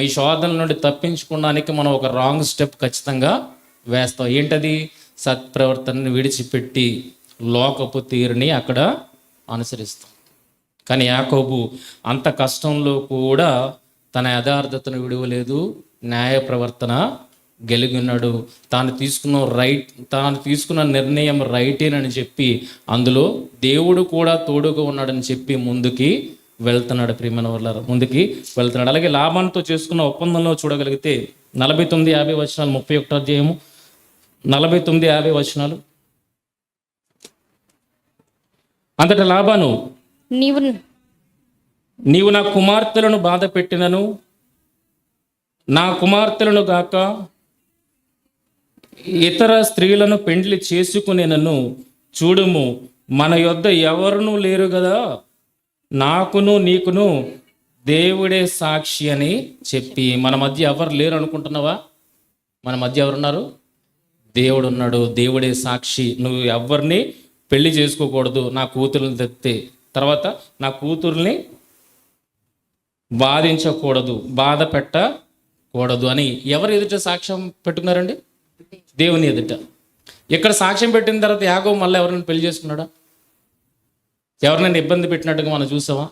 ఈ శోధనల నుండి తప్పించుకోవడానికి మనం ఒక రాంగ్ స్టెప్ ఖచ్చితంగా వేస్తాం. ఏంటది? సత్ప్రవర్తనని విడిచిపెట్టి లోకపు తీరుని అక్కడ అనుసరిస్తాం. కానీ యాకోబు అంత కష్టంలో కూడా తన యథార్థతను విడవలేదు, న్యాయ ప్రవర్తన గెలిగి ఉన్నాడు. తాను తీసుకున్న నిర్ణయం రైటేనని చెప్పి అందులో దేవుడు కూడా తోడుగా ఉన్నాడని చెప్పి ముందుకి వెళ్తున్నాడు. ప్రియమైన వాళ్ళారా, ముందుకి వెళ్తున్నాడు. అలాగే లాభాన్తో చేసుకున్న ఒప్పందంలో చూడగలిగితే 49-50 వచనాలు, 31వ అధ్యాయము 49-50 వచనాలు. అంతట లాబాను, నీవు నా కుమార్తెలను బాధ పెట్టినను నా కుమార్తెలను గాక ఇతర స్త్రీలను పెండ్లి చేసుకునేనను చూడుము, మన యొద్ద ఎవరునూ లేరు కదా, నాకును నీకును దేవుడే సాక్షి అని చెప్పి. మన మధ్య ఎవరు లేరు అనుకుంటున్నావా? మన మధ్య ఎవరున్నారు? దేవుడు ఉన్నాడు. దేవుడే సాక్షి. నువ్వు ఎవరిని పెళ్లి చేసుకోకూడదు, నా కూతురుని తెస్తే. తర్వాత నా కూతుర్ని బాధించకూడదు, బాధ పెట్టకూడదు అని ఎవరు ఎదుట సాక్ష్యం పెట్టుకున్నారండి? దేవుని ఎదుట. ఇక్కడ సాక్ష్యం పెట్టిన తర్వాత యాకోబు మళ్ళీ ఎవరైనా పెళ్లి చేసుకున్నాడా? ఎవరినైనా ఇబ్బంది పెట్టినట్టుగా మనం చూసామా?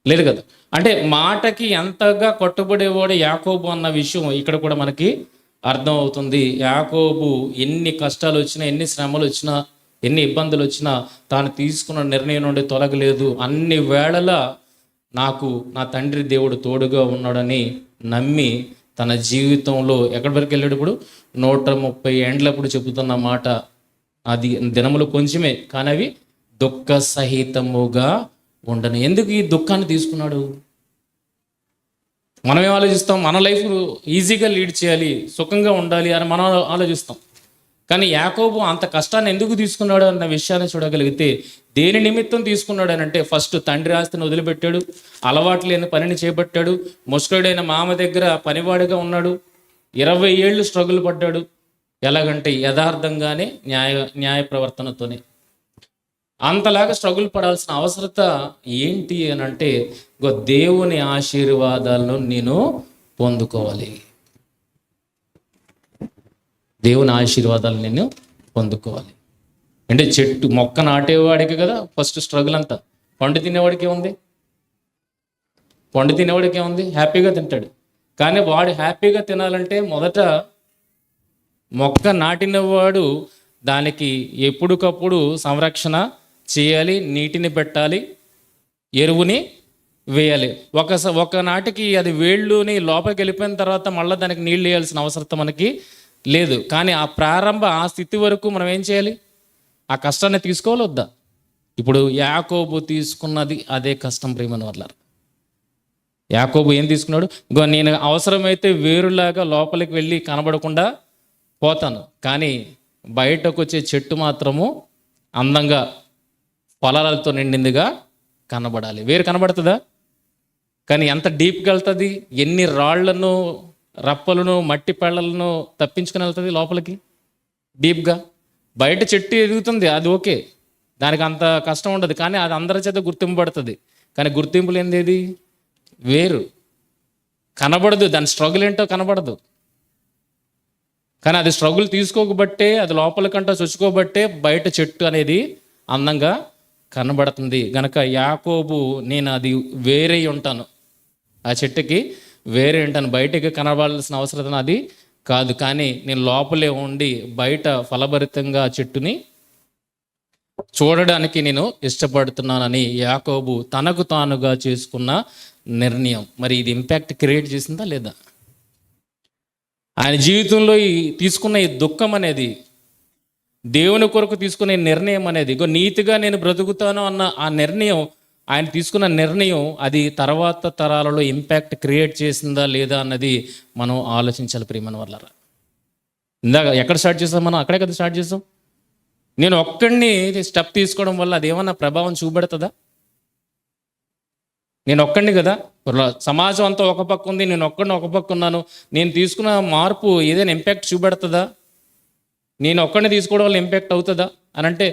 లేదు కదా. అంటే మాటకి ఎంతగా కట్టుబడేవాడు యాకోబు అన్న విషయం ఇక్కడ కూడా మనకి అర్థం అవుతుంది. యాకోబు ఎన్ని కష్టాలు వచ్చినా, ఎన్ని శ్రమలు వచ్చినా, ఎన్ని ఇబ్బందులు వచ్చినా తాను తీసుకున్న నిర్ణయం నుండి తొలగలేదు. అన్ని వేళలా నాకు నా తండ్రి దేవుడు తోడుగా ఉన్నాడని నమ్మి తన జీవితంలో ఎక్కడి వరకు వెళ్ళాడు? ఇప్పుడు 130 ఏండ్లప్పుడు చెబుతున్న మాట. అది దినములు కొంచెమే, కానీ అవి దుఃఖ సహితముగా ఉండను. ఎందుకు ఈ దుఃఖాన్ని తీసుకున్నాడు? మనమేం ఆలోచిస్తాం? మన లైఫ్ ఈజీగా లీడ్ చేయాలి, సుఖంగా ఉండాలి అని మనం ఆలోచిస్తాం. కానీ యాకోబు అంత కష్టాన్ని ఎందుకు తీసుకున్నాడు అన్న విషయాన్ని చూడగలిగితే దేని నిమిత్తం తీసుకున్నాడు అని అంటే, ఫస్ట్ తండ్రి ఆస్తిని వదిలిపెట్టాడు, అలవాటు లేని పనిని చేపట్టాడు, ముసలుడైన మామ దగ్గర పనివాడిగా ఉన్నాడు. 20 ఏళ్ళు స్ట్రగుల్ పడ్డాడు. ఎలాగంటే యథార్థంగానే న్యాయ ప్రవర్తనతోనే. అంతలాగా స్ట్రగుల్ పడాల్సిన అవసరత ఏంటి అని అంటే, దేవుని ఆశీర్వాదాలను నేను పొందుకోవాలి. దేవుని ఆశీర్వాదాలు నేను పొందుకోవాలి అంటే, చెట్టు మొక్క నాటేవాడికి కదా ఫస్ట్ స్ట్రగుల్ అంతా. పండు తినేవాడికి ఉంది, పండు తినేవాడికి ఉంది, హ్యాపీగా తింటాడు. కానీ వాడు హ్యాపీగా తినాలంటే మొదట మొక్క నాటినవాడు దానికి ఎప్పటికప్పుడు సంరక్షణ చేయాలి, నీటిని పెట్టాలి, ఎరువుని వేయాలి. ఒక నాటికి అది వేళ్ళుని లోపలికి వెళ్ళిపోయిన తర్వాత మళ్ళీ దానికి నీళ్ళు వేయాల్సిన అవసరం మనకి లేదు. కానీ ఆ స్థితి వరకు మనం ఏం చేయాలి? ఆ కష్టాన్ని తీసుకోవాలి వద్దా? ఇప్పుడు యాకోబు తీసుకున్నది అదే కష్టం ప్రియమైన వాళ్ళారా. యాకోబు ఏం తీసుకున్నాడు? నేను అవసరమైతే వేరులాగా లోపలికి వెళ్ళి కనబడకుండా పోతాను, కానీ బయటకు వచ్చే చెట్టు మాత్రము అందంగా ఫలాలతో నిండిందిగా కనబడాలి. వేరు కనబడుతుందా? కానీ ఎంత డీప్గా వెళ్తుంది? ఎన్ని రాళ్లను, రప్పలను, మట్టి పెళ్ళలను తప్పించుకుని వెళ్తుంది లోపలికి డీప్గా. బయట చెట్టు ఎదుగుతుంది, అది ఓకే, దానికి అంత కష్టం ఉండదు, కానీ అది అందరి చేత గుర్తింపబడుతుంది. కానీ గుర్తింపు లేనిది వేరు కనబడదు, దాని స్ట్రగుల్ ఏంటో కనబడదు. కానీ అది స్ట్రగుల్ తీసుకోకబట్టే, అది లోపలికంటా చొచ్చుకోబట్టే బయట చెట్టు అనేది అందంగా కనబడుతుంది. గనక యాకోబు, నేను అది వేరే ఉంటాను, ఆ చెట్టుకి వేరే ఉంటాను, బయటకి కనబడాల్సిన అవసరం అది కాదు, కానీ నేను లోపలే ఉండి బయట ఫలభరితంగా చెట్టుని చూడడానికి నేను ఇష్టపడుతున్నానని యాకోబు తనకు తానుగా చేసుకున్న నిర్ణయం. మరి ఇది ఇంపాక్ట్ క్రియేట్ చేసిందా లేదా? ఆయన జీవితంలో తీసుకున్న ఈ దుఃఖం అనేది, దేవుని కొరకు తీసుకునే నిర్ణయం అనేది, నీతిగా నేను బ్రతుకుతాను అన్న ఆ నిర్ణయం, ఆయన తీసుకున్న నిర్ణయం, అది తర్వాత తరాలలో ఇంపాక్ట్ క్రియేట్ చేసిందా లేదా అన్నది మనం ఆలోచించాలి ప్రియమైన వాళ్ళారా. ఇందాక ఎక్కడ స్టార్ట్ చేసాం మనం? అక్కడే కదా స్టార్ట్ చేసాం. నేను ఒక్కడిని స్టెప్ తీసుకోవడం వల్ల అది ఏమన్నా ప్రభావం చూపెడుతుందా? నేను ఒక్కడిని కదా, సమాజం అంతా ఒక పక్క ఉంది, నేను ఒక్కడిని ఒక పక్క ఉన్నాను, నేను తీసుకున్న మార్పు ఏదైనా ఇంపాక్ట్ చూపెడుతుందా? నేను ఒక్కడిని తీసుకోవడం వల్ల ఇంపాక్ట్ అవుతుందా అని అంటే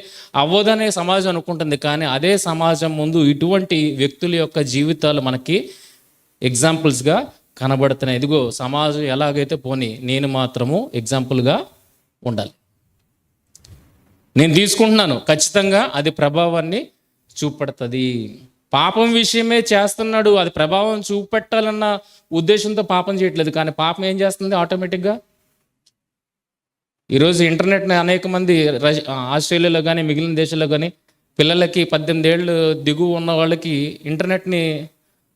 అవ్వదనే సమాజం అనుకుంటుంది. కానీ అదే సమాజం ముందు ఇటువంటి వ్యక్తుల యొక్క జీవితాలు మనకి ఎగ్జాంపుల్స్గా కనబడుతున్నాయి. ఇదిగో సమాజం ఎలాగైతే పోనీ, నేను మాత్రము ఎగ్జాంపుల్గా ఉండాలి. నేను తీసుకుంటున్నాను, ఖచ్చితంగా అది ప్రభావాన్ని చూపెడుతుంది. పాపం విషయమే చేస్తున్నాడు, అది ప్రభావం చూపెట్టాలన్న ఉద్దేశంతో పాపం చేయట్లేదు, కానీ పాపం ఏం చేస్తుంది ఆటోమేటిక్గా? ఈరోజు ఇంటర్నెట్ని అనేక మంది ఆస్ట్రేలియాలో కానీ మిగిలిన దేశాల్లో కానీ పిల్లలకి 18 ఏళ్ళు దిగువ ఉన్న వాళ్ళకి ఇంటర్నెట్ని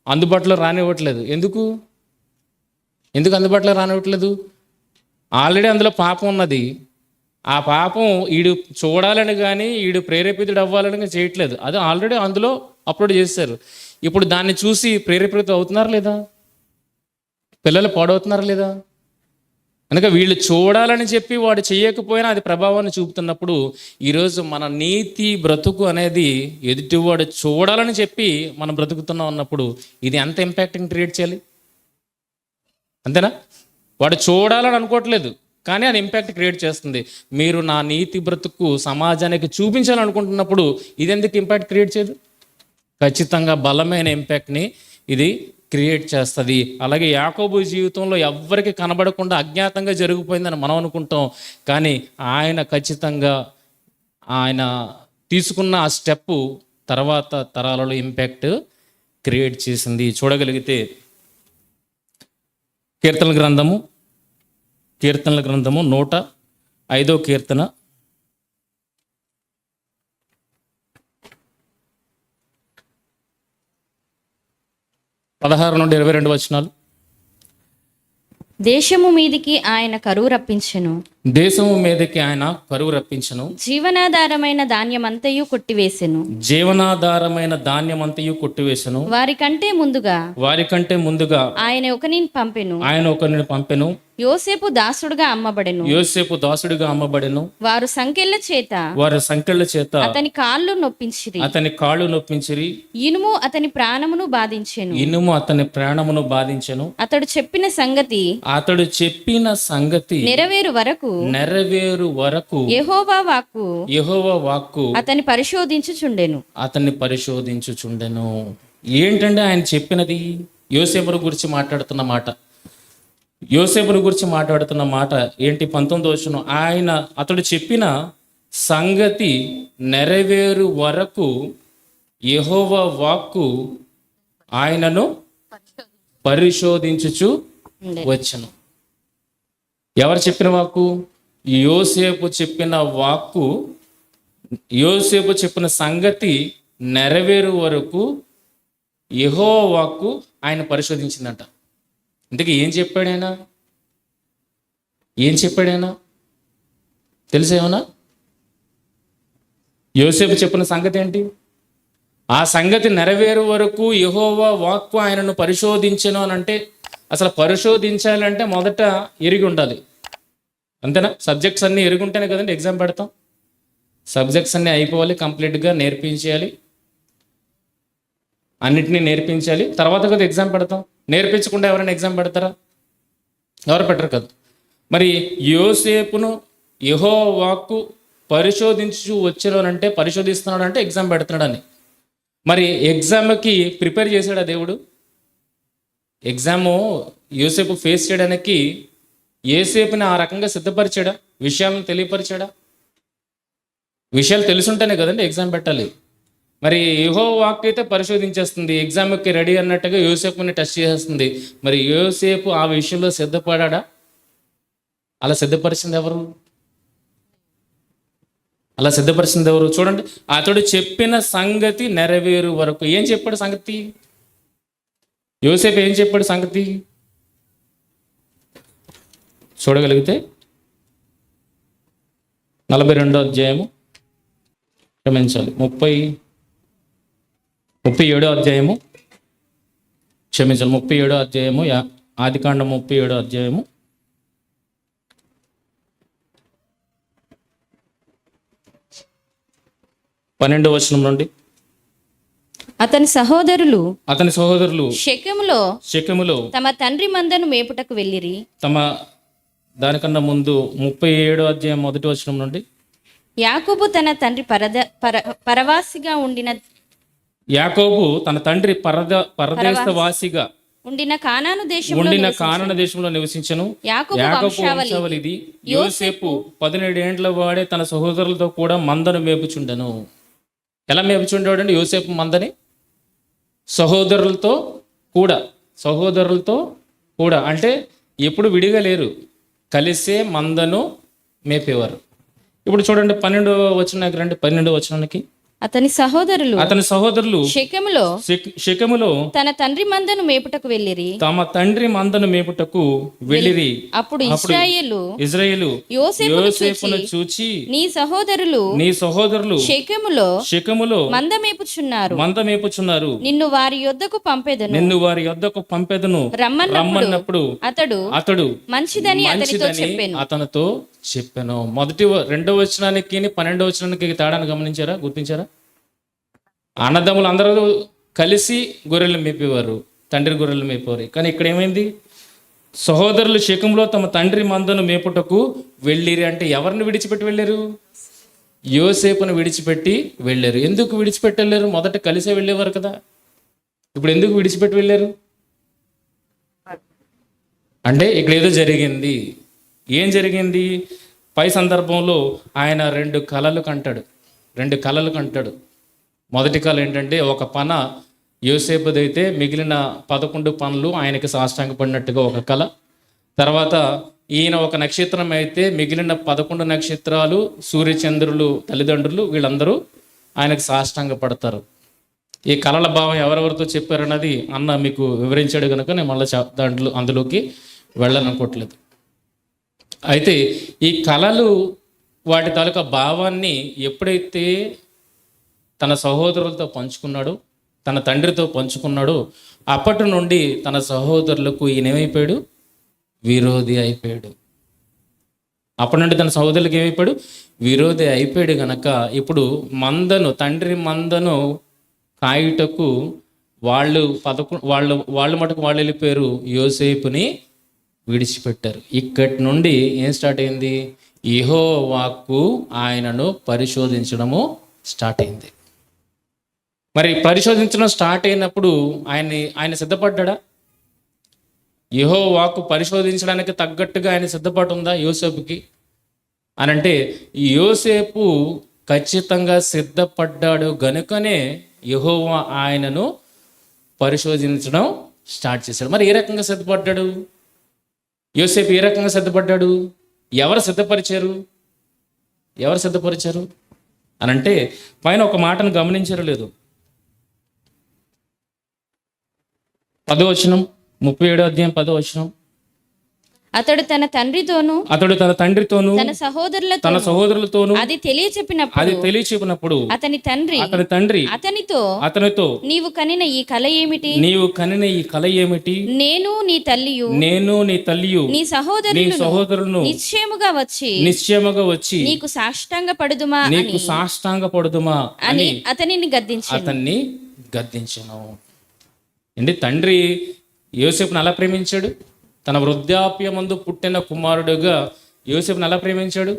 అందుబాటులో రానివ్వట్లేదు. ఎందుకు అందుబాటులో రానివ్వట్లేదు? ఆల్రెడీ అందులో పాపం ఉన్నది. ఆ పాపం ఈడు చూడాలని కానీ ఈడు ప్రేరేపితుడు అవ్వాలని కానీ చేయట్లేదు, అది ఆల్రెడీ అందులో అప్లోడ్ చేశారు. ఇప్పుడు దాన్ని చూసి ప్రేరేపితులు అవుతున్నారా లేదా? పిల్లలు పాడవుతున్నారా లేదా? కనుక వీళ్ళు చూడాలని చెప్పి వాడు చేయకపోయినా అది ప్రభావాన్ని చూపుతున్నప్పుడు, ఈరోజు మన నీతి బ్రతుకు అనేది ఎదుటివాడు చూడాలని చెప్పి మనం బ్రతుకుతున్నాం అన్నప్పుడు ఇది ఎంత ఇంపాక్టింగ్ క్రియేట్ చేయాలి? అంతేనా? వాడు చూడాలని అనుకోవట్లేదు, కానీ అది ఇంపాక్ట్ క్రియేట్ చేస్తుంది. మీరు నా నీతి బ్రతుకు సమాజానికి చూపించాలనుకుంటున్నప్పుడు ఇది ఎందుకు ఇంపాక్ట్ క్రియేట్ చేయదు? ఖచ్చితంగా బలమైన ఇంపాక్ట్ని ఇది క్రియేట్ చేస్తుంది. అలాగే యాకోబు జీవితంలో ఎవ్వరికి కనబడకుండా అజ్ఞాతంగా జరిగిపోయిందని మనం అనుకుంటాం, కానీ ఆయన ఖచ్చితంగా ఆయన తీసుకున్న ఆ స్టెప్పు తర్వాత తరాలలో ఇంపాక్ట్ క్రియేట్ చేసింది. చూడగలిగితే కీర్తనల గ్రంథము 105వ కీర్తన 16 నుండి 22 వచనాలు. దేశము మీదికి ఆయన కరువు రప్పించెను, దేశము మీదకి ఆయన కరువు రప్పించను, జీవనాధారమైన ధాన్యమంతయు కొట్టివేసెను. జీవనాధారమైన ధాన్యమంతయు కొట్టివేసెను. వారికంటే ముందుగా ఆయన ఒకరిని పంపెను. యోసేపు దాసుడుగా అమ్మబడెను. వారు సంకెళ్ల చేత అతని కాళ్ళు నొప్పించిరి. ఇనుము అతని ప్రాణమును బాధించెను. అతడు చెప్పిన సంగతి నెరవేరు వరకు యెహోవా వాక్కు అతని పరిశోధించుచుండెను. ఏంటంటే ఆయన చెప్పినది యోసేపును గురించి మాట్లాడుతున్న మాట ఏంటి? 19వ వచనం, అతడు చెప్పిన సంగతి నెరవేరు వరకు యెహోవా వాక్కు ఆయనను పరిశోధించుచు వచ్చెను. ఎవరు చెప్పిన వాక్కు? యోసేపు చెప్పిన సంగతి నెరవేరు వరకు యెహోవా వాక్కు ఆయన పరిశోధించిందంట. ఇంతకీ ఏం చెప్పాడైనా తెలిసేమన్నా? యోసేపు చెప్పిన సంగతి ఏంటి? ఆ సంగతి నెరవేరు వరకు యెహోవా వాక్కు ఆయనను పరిశోధించెను అని అంటే, అసలు పరిశోధించాలంటే మొదట ఎరిగి ఉండాలి, అంతేనా? సబ్జెక్ట్స్ అన్నీ ఎరిగి ఉంటేనే కదండి ఎగ్జామ్ పెడతాం. సబ్జెక్ట్స్ అన్నీ అయిపోవాలి, కంప్లీట్గా నేర్పించేయాలి, అన్నిటినీ నేర్పించాలి, తర్వాత కదా ఎగ్జామ్ పెడతాం. నేర్పించకుండా ఎవరైనా ఎగ్జామ్ పెడతారా? ఎవరు పెట్టరు కదా. మరి యోసేపును యెహోవా వాక్కు పరిశోధించు వచ్చానంటే, పరిశోధిస్తున్నాడు అంటే ఎగ్జామ్ పెడుతున్నాడని. మరి ఎగ్జామ్కి ప్రిపేర్ చేశాడా దేవుడు? ఎగ్జాము యోసేపు ఫేస్ చేయడానికి యోసేపుని ఆ రకంగా సిద్ధపరిచాడా? విషయాలను తెలియపరిచాడా? విషయాలు తెలుసుంటేనే కదండి ఎగ్జామ్ పెట్టాలి. మరి యెహోవా వాక్కు అయితే పరిశోధించేస్తుంది, ఎగ్జామ్కి రెడీ అన్నట్టుగా యోసేపుని టెస్ట్ చేసేస్తుంది. మరి యోసేపు ఆ విషయంలో సిద్ధపడా? అలా సిద్ధపరిచింది ఎవరు? చూడండి, అతడు చెప్పిన సంగతి నెరవేరు వరకు. ఏం చెప్పాడు సంగతి? యోసేపు ఏం చెప్పాడు సంగతి? చూడగలిగితే 42వ అధ్యాయము, క్షమించాలి 37వ అధ్యాయము, 37వ అధ్యాయము, ఆదికాండం 37వ అధ్యాయము 12వ వచనం నుండి. అతని సహోదరులు షెకెములో తమ తండ్రి మందను మేపుటకు వెళ్ళిరి. దానికన్నా ముందు 37వ అధ్యాయం 1వ వచనం నుండి. యాకోబు తన తండ్రి పరవాసిగా పరదేశవాసిగా ఉండిన కానాను దేశంలో నివసించెను. యాకోబు వంశావళి ఇది. యోసేపు 17 ఏండ్ల వాడే తన సహోదరులతో కూడా మందను మేపుచుండెను. ఎలా మేపుచుండేవాడండి యోసేపు మందని? సహోదరులతో కూడా అంటే ఎప్పుడు విడిగా లేరు, కలిసే మందను మేపేవారు. ఇప్పుడు చూడండి 12వ వచనానికి రండి. 12వ వచనానికి, అతని సహోదరులు షెకెములో తన తండ్రి మందను మేపుటకు వెళ్ళిరి. అప్పుడు ఇశ్రాయేలు యోసేపును చూచి, నీ సహోదరులు షెకెములో మంద మేపుచున్నారు, నిన్ను వారి యొద్దకు పంపెదను రమ్మన్నప్పుడు అతడు మంచిదని అతనితో చెప్పాను. 2వ వచనానికి 12వ వచనానికి తేడాను గమనించారా? గుర్తించారా? అన్నదమ్ములు అందరూ కలిసి గొర్రెలు మేపేవారు, తండ్రి గొర్రెలు మేపేవారు. కానీ ఇక్కడ ఏమైంది? సహోదరులు షెకెములో తమ తండ్రి మందను మేపుటకు వెళ్ళిరి. అంటే ఎవరిని విడిచిపెట్టి వెళ్ళారు? యోసేపును విడిచిపెట్టి వెళ్ళారు. ఎందుకు విడిచిపెట్టి వెళ్ళారు? మొదట కలిసే వెళ్ళేవారు కదా, ఇప్పుడు ఎందుకు విడిచిపెట్టి వెళ్ళారు? అంటే ఇక్కడ ఏదో జరిగింది. ఏం జరిగింది? పై సందర్భంలో ఆయన 2 కలలు కంటాడు. మొదటి కళ ఏంటంటే, ఒక పన యోసేపుదైతే మిగిలిన 11 పనులు ఆయనకి సాష్టాంగపడినట్టుగా ఒక కళ. తర్వాత ఈయన ఒక నక్షత్రం అయితే మిగిలిన 11 నక్షత్రాలు, సూర్యచంద్రులు, తల్లిదండ్రులు వీళ్ళందరూ ఆయనకు సాష్టాంగపడతారు. ఈ కళల భావం ఎవరెవరితో చెప్పారన్నది అన్న మీకు వివరించాడు కనుక నేను మళ్ళీ అందులోకి వెళ్ళాలనుకోవట్లేదు. అయితే ఈ కళలు వాటి తాలూకా భావాన్ని ఎప్పుడైతే తన సహోదరులతో పంచుకున్నాడో, తన తండ్రితో పంచుకున్నాడో, అప్పటి నుండి తన సహోదరులకు ఈయనేమైపోయాడు? విరోధి అయిపోయాడు. అప్పటి నుండి తన సహోదరులకు ఏమైపోయాడు? విరోధి అయిపోయాడు. గనక ఇప్పుడు తండ్రి మందను కాయుటకు వాళ్ళు మటుకు వాళ్ళు వెళ్ళిపోయారు, యోసేపుని విడిచిపెట్టారు. ఇక్కడి నుండి ఏం స్టార్ట్ అయింది? యెహోవాకు ఆయనను పరిశోధించడము స్టార్ట్ అయింది. మరి పరిశోధించడం స్టార్ట్ అయినప్పుడు ఆయన సిద్ధపడ్డా? యెహోవాకు పరిశోధించడానికి తగ్గట్టుగా ఆయన సిద్ధపాటు ఉందా యోసేపుకి అని అంటే, యోసేపు ఖచ్చితంగా సిద్ధపడ్డాడు గనుకనే యెహోవా ఆయనను పరిశోధించడం స్టార్ట్ చేశాడు. మరి ఏ రకంగా సిద్ధపడ్డాడు యోసేపు? ఏ రకంగా సిద్ధపడ్డాడు? ఎవరు సిద్ధపరిచారు అని అంటే, పైన ఒక మాటను గమనించారో లేదు? 10వ వచనం, 37వ అధ్యాయం 10వ వచనం. అతడు తన తండ్రితోను తన సహోదరులతోను అది తెలియచెప్పినప్పుడు అతని తండ్రి అతనితో నీవు కనిన ఈ కల ఏమిటి? నేను నీ తల్లియు నీ సహోదరులను నిశ్చయముగా వచ్చి నీకు సాష్టాంగ పడుదుమా అని అతనిని గద్దించెను. ఏంటి? తండ్రి యోసేపును అలా ప్రేమించాడు. తన వృద్ధాప్యమందు పుట్టిన కుమారుడుగా యోసేపును ఎలా ప్రేమించాడు?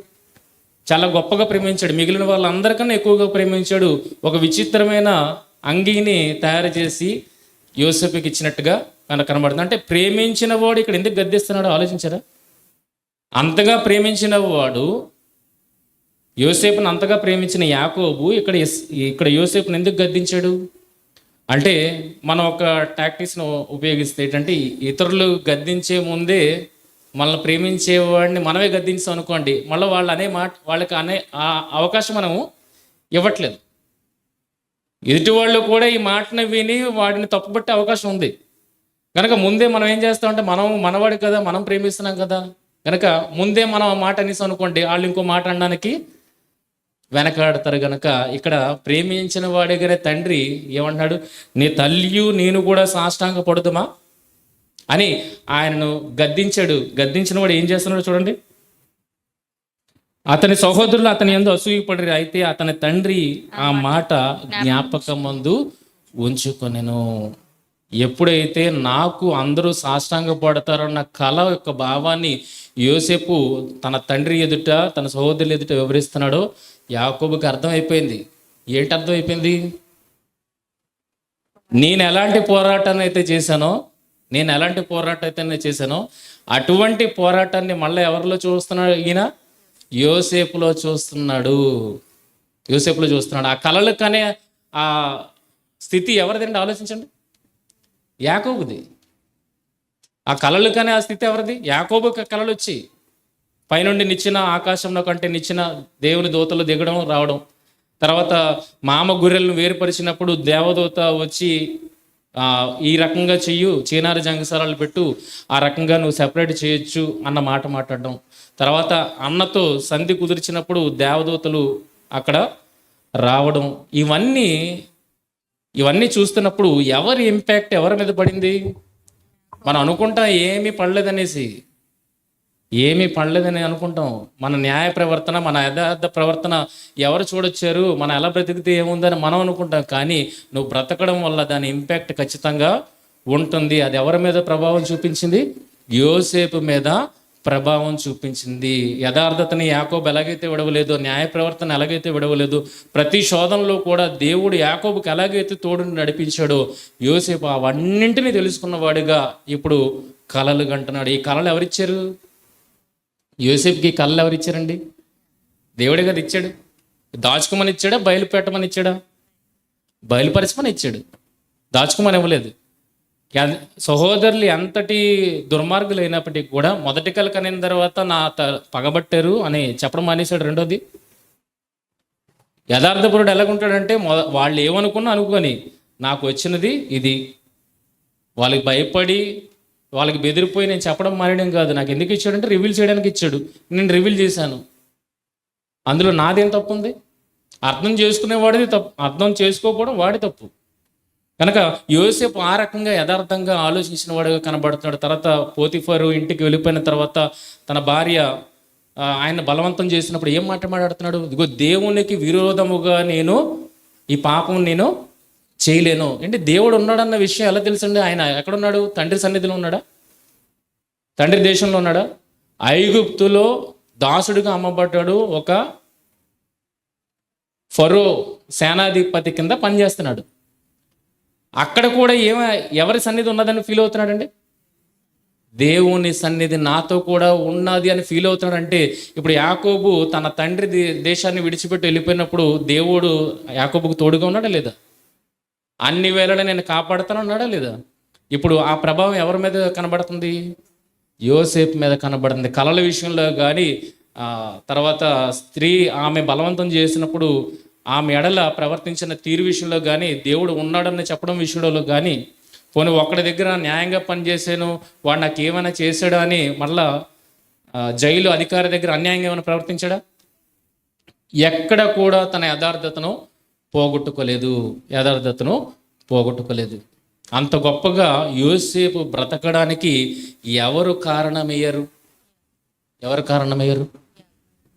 చాలా గొప్పగా ప్రేమించాడు. మిగిలిన వాళ్ళందరికన్నా ఎక్కువగా ప్రేమించాడు. ఒక విచిత్రమైన అంగీని తయారు చేసి యోసేపుకి ఇచ్చినట్టుగా మనకు కనబడుతుంది. అంటే ప్రేమించిన వాడు ఇక్కడ ఎందుకు గద్దిస్తున్నాడో ఆలోచించారా? అంతగా ప్రేమించిన వాడు, యోసేపును అంతగా ప్రేమించిన యాకోబు ఇక్కడ యోసేపును ఎందుకు గద్దించాడు అంటే, మనం ఒక టాక్టిక్స్ను ఉపయోగిస్తే ఏంటంటే, ఇతరులు గద్దించే ముందే మనల్ని ప్రేమించేవాడిని మనమే గద్దించాం అనుకోండి, మళ్ళీ వాళ్ళకి ఆ అవకాశం మనము ఇవ్వట్లేదు. ఎదుటి వాళ్ళు కూడా ఈ మాటను విని వాడిని తప్పుపట్టే అవకాశం ఉంది. కనుక ముందే మనం ఏం చేస్తామంటే, మనవాడి కదా, మనం ప్రేమిస్తున్నాం కదా, కనుక ముందే మనం ఆ మాట అనేసాం అనుకోండి, వాళ్ళు ఇంకో మాట అనడానికి వెనకాడతారు. గనక ఇక్కడ ప్రేమించిన వాడిగానే తండ్రి ఏమంటున్నాడు? నీ తల్లియు నేను కూడా సాష్టాంగ పడుదుమా అని ఆయనను గద్దించాడు. గద్దించిన వాడు ఏం చేస్తున్నాడు చూడండి. అతని సహోదరులు అతని యందు అసూయపడిరి, అయితే అతని తండ్రి ఆ మాట జ్ఞాపకమందు ఉంచుకొనెను. ఎప్పుడైతే నాకు అందరూ సాష్టాంగ పడతారన్న కళ యొక్క భావాన్ని యోసేపు తన తండ్రి ఎదుట, తన సహోదరుల ఎదుట వివరిస్తున్నాడో యాకోబుకి అర్థమైపోయింది. ఏంటి అర్థమైపోయింది? నేను ఎలాంటి పోరాటాన్ని అయితే చేశానో అటువంటి పోరాటాన్ని మళ్ళీ ఎవరిలో చూస్తున్నాడు? ఈయన యోసేపులో చూస్తున్నాడు. ఆ కళలు కానీ ఆ స్థితి ఎవరిదండి? ఆలోచించండి. యాకోబుది. ఆ కళలు కానీ ఆ స్థితి ఎవరిది? యాకోబుకి కళలు వచ్చి పైనుండి నిచ్చిన, ఆకాశంలో కంటే నిచ్చిన దేవుని దూతలు దిగడం రావడం, తర్వాత మామ గొర్రెలను వేరుపరిచినప్పుడు దేవదూత వచ్చి ఈ రకంగా చెయ్యు, చీనారి జంగసారాలు పెట్టు, ఆ రకంగా నువ్వు సెపరేట్ చేయొచ్చు అన్న మాట మాట్లాడడం, తర్వాత అన్నతో సంధి కుదిర్చినప్పుడు దేవదూతలు అక్కడ రావడం, ఇవన్నీ చూస్తున్నప్పుడు ఎవరి ఇంపాక్ట్ ఎవరి మీద పడింది? మనం అనుకుంటాం ఏమీ పడలేదని అనుకుంటాం. మన న్యాయ ప్రవర్తన, మన యథార్థ ప్రవర్తన ఎవరు చూడొచ్చారు, మనం ఎలా బ్రతికితే ఏముందని మనం అనుకుంటాం. కానీ నువ్వు బ్రతకడం వల్ల దాని ఇంపాక్ట్ ఖచ్చితంగా ఉంటుంది. అది ఎవరి మీద ప్రభావం చూపించింది? యోసేపు మీద ప్రభావం చూపించింది. యథార్థతని యాకోబు ఎలాగైతే విడవలేదో, న్యాయ ప్రవర్తన ఎలాగైతే విడవలేదో, ప్రతి శోధనలో కూడా దేవుడు యాకోబుకి ఎలాగైతే తోడుని నడిపించాడో, యోసేపు అవన్నింటినీ తెలుసుకున్నవాడిగా ఇప్పుడు కలలు కంటున్నాడు. ఈ కళలు ఎవరిచ్చారు? యోసేపుకి కళలు ఎవరిచ్చారండి? దేవుడే కదా ఇచ్చాడు. దాచుకోమని ఇచ్చాడా? బయలుపెట్టమని ఇచ్చాడా? బయలుపరచమని ఇచ్చాడు, దాచుకోమని ఇవ్వలేదు. సహోదరులు ఎంతటి దుర్మార్గులు అయినప్పటికీ కూడా మొదటి కల కనిన తర్వాత పగబట్టారు అని చెప్పడం మానేశాడు. రెండోది, యథార్థపురుడు ఎలాగుంటాడంటే, వాళ్ళు ఏమనుకున్నా అనుకొని నాకు వచ్చినది ఇది, వాళ్ళకి భయపడి వాళ్ళకి బెదిరిపోయి నేను చెప్పడం మానేయడం కాదు. నాకు ఎందుకు ఇచ్చాడంటే రివీల్ చేయడానికి ఇచ్చాడు. నేను రివీల్ చేశాను. అందులో నాదేం తప్పు ఉంది? అర్థం చేసుకునేవాడిది తప్పు, అర్థం చేసుకోకపోవడం వాడి తప్పు. కనుక యోసేపు ఆ రకంగా యథార్థంగా ఆలోచించిన వాడుగా కనబడుతున్నాడు. తర్వాత పోతిఫరు ఇంటికి వెళ్ళిపోయిన తర్వాత తన భార్య ఆయన బలవంతం చేసినప్పుడు ఏం మాట్లాడుతున్నాడు? ఇదిగో దేవునికి విరోధముగా నేను ఈ పాపం నేను చేయలేను. అంటే దేవుడు ఉన్నాడన్న విషయం ఎలా తెలుసండి? ఆయన ఎక్కడున్నాడు? తండ్రి సన్నిధిలో ఉన్నాడా? తండ్రి దేశంలో ఉన్నాడా? ఐగుప్తులో దాసుడిగా అమ్మబడ్డాడు. ఒక ఫరో సేనాధిపతి కింద పనిచేస్తున్నాడు. అక్కడ కూడా ఎవరి సన్నిధి ఉన్నదని ఫీల్ అవుతున్నాడండి? దేవుని సన్నిధి నాతో కూడా ఉన్నది అని ఫీల్ అవుతున్నాడంటే, ఇప్పుడు యాకోబు తన తండ్రి దేశాన్ని విడిచిపెట్టి వెళ్ళిపోయినప్పుడు దేవుడు యాకోబుకు తోడుగా ఉన్నాడా లేదా? అన్ని వేళలా నేను కాపాడుతాను అన్నాడా లేదా? ఇప్పుడు ఆ ప్రభావం ఎవరి మీద కనబడుతుంది? యోసేపు మీద కనబడుతుంది. కళల విషయంలో కానీ, తర్వాత స్త్రీ ఆమె బలవంతం చేసినప్పుడు ఆమె ఎడల ప్రవర్తించిన తీరు విషయంలో కానీ, దేవుడు ఉన్నాడని చెప్పడం విషయంలో కానీ, పోనీ ఒక్కడి దగ్గర న్యాయంగా పనిచేసాను, వాడు నాకు ఏమైనా చేశాడా అని మళ్ళా జైలు అధికారి దగ్గర అన్యాయంగా ఏమైనా ప్రవర్తించాడా? ఎక్కడ కూడా తన యథార్థతను పోగొట్టుకోలేదు. అంత గొప్పగా యోసేపు బ్రతకడానికి ఎవరు కారణమయ్యారు?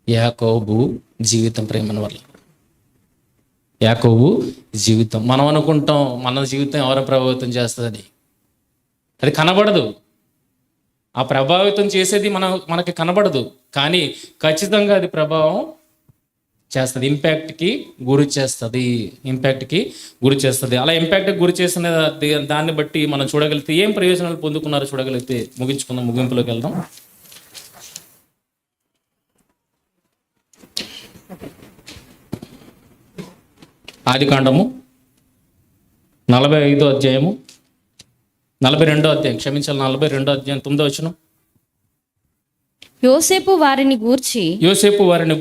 యాకోబు జీవితం ప్రేమల వల్ల. యాకోబు జీవితం. మనం అనుకుంటాం మన జీవితం ఎవరు ప్రభావితం చేస్తుంది, అది కనబడదు. ఆ ప్రభావితం చేసేది మనకి కనబడదు, కానీ ఖచ్చితంగా అది ప్రభావం చేస్తుంది, ఇంపాక్ట్కి గురి చేస్తుంది. అలా ఇంపాక్ట్కి గురి చేసిన దాన్ని బట్టి మనం చూడగలిగితే ఏం ప్రయోజనాలు పొందుకున్నారో చూడగలిగితే ముగించుకుందాం. ముగింపులోకి వెళ్దాం. ఆదికాండము 45వ అధ్యాయము 42వ అధ్యాయం 42వ అధ్యాయం 9వ వచనం. యోసేపు వారిని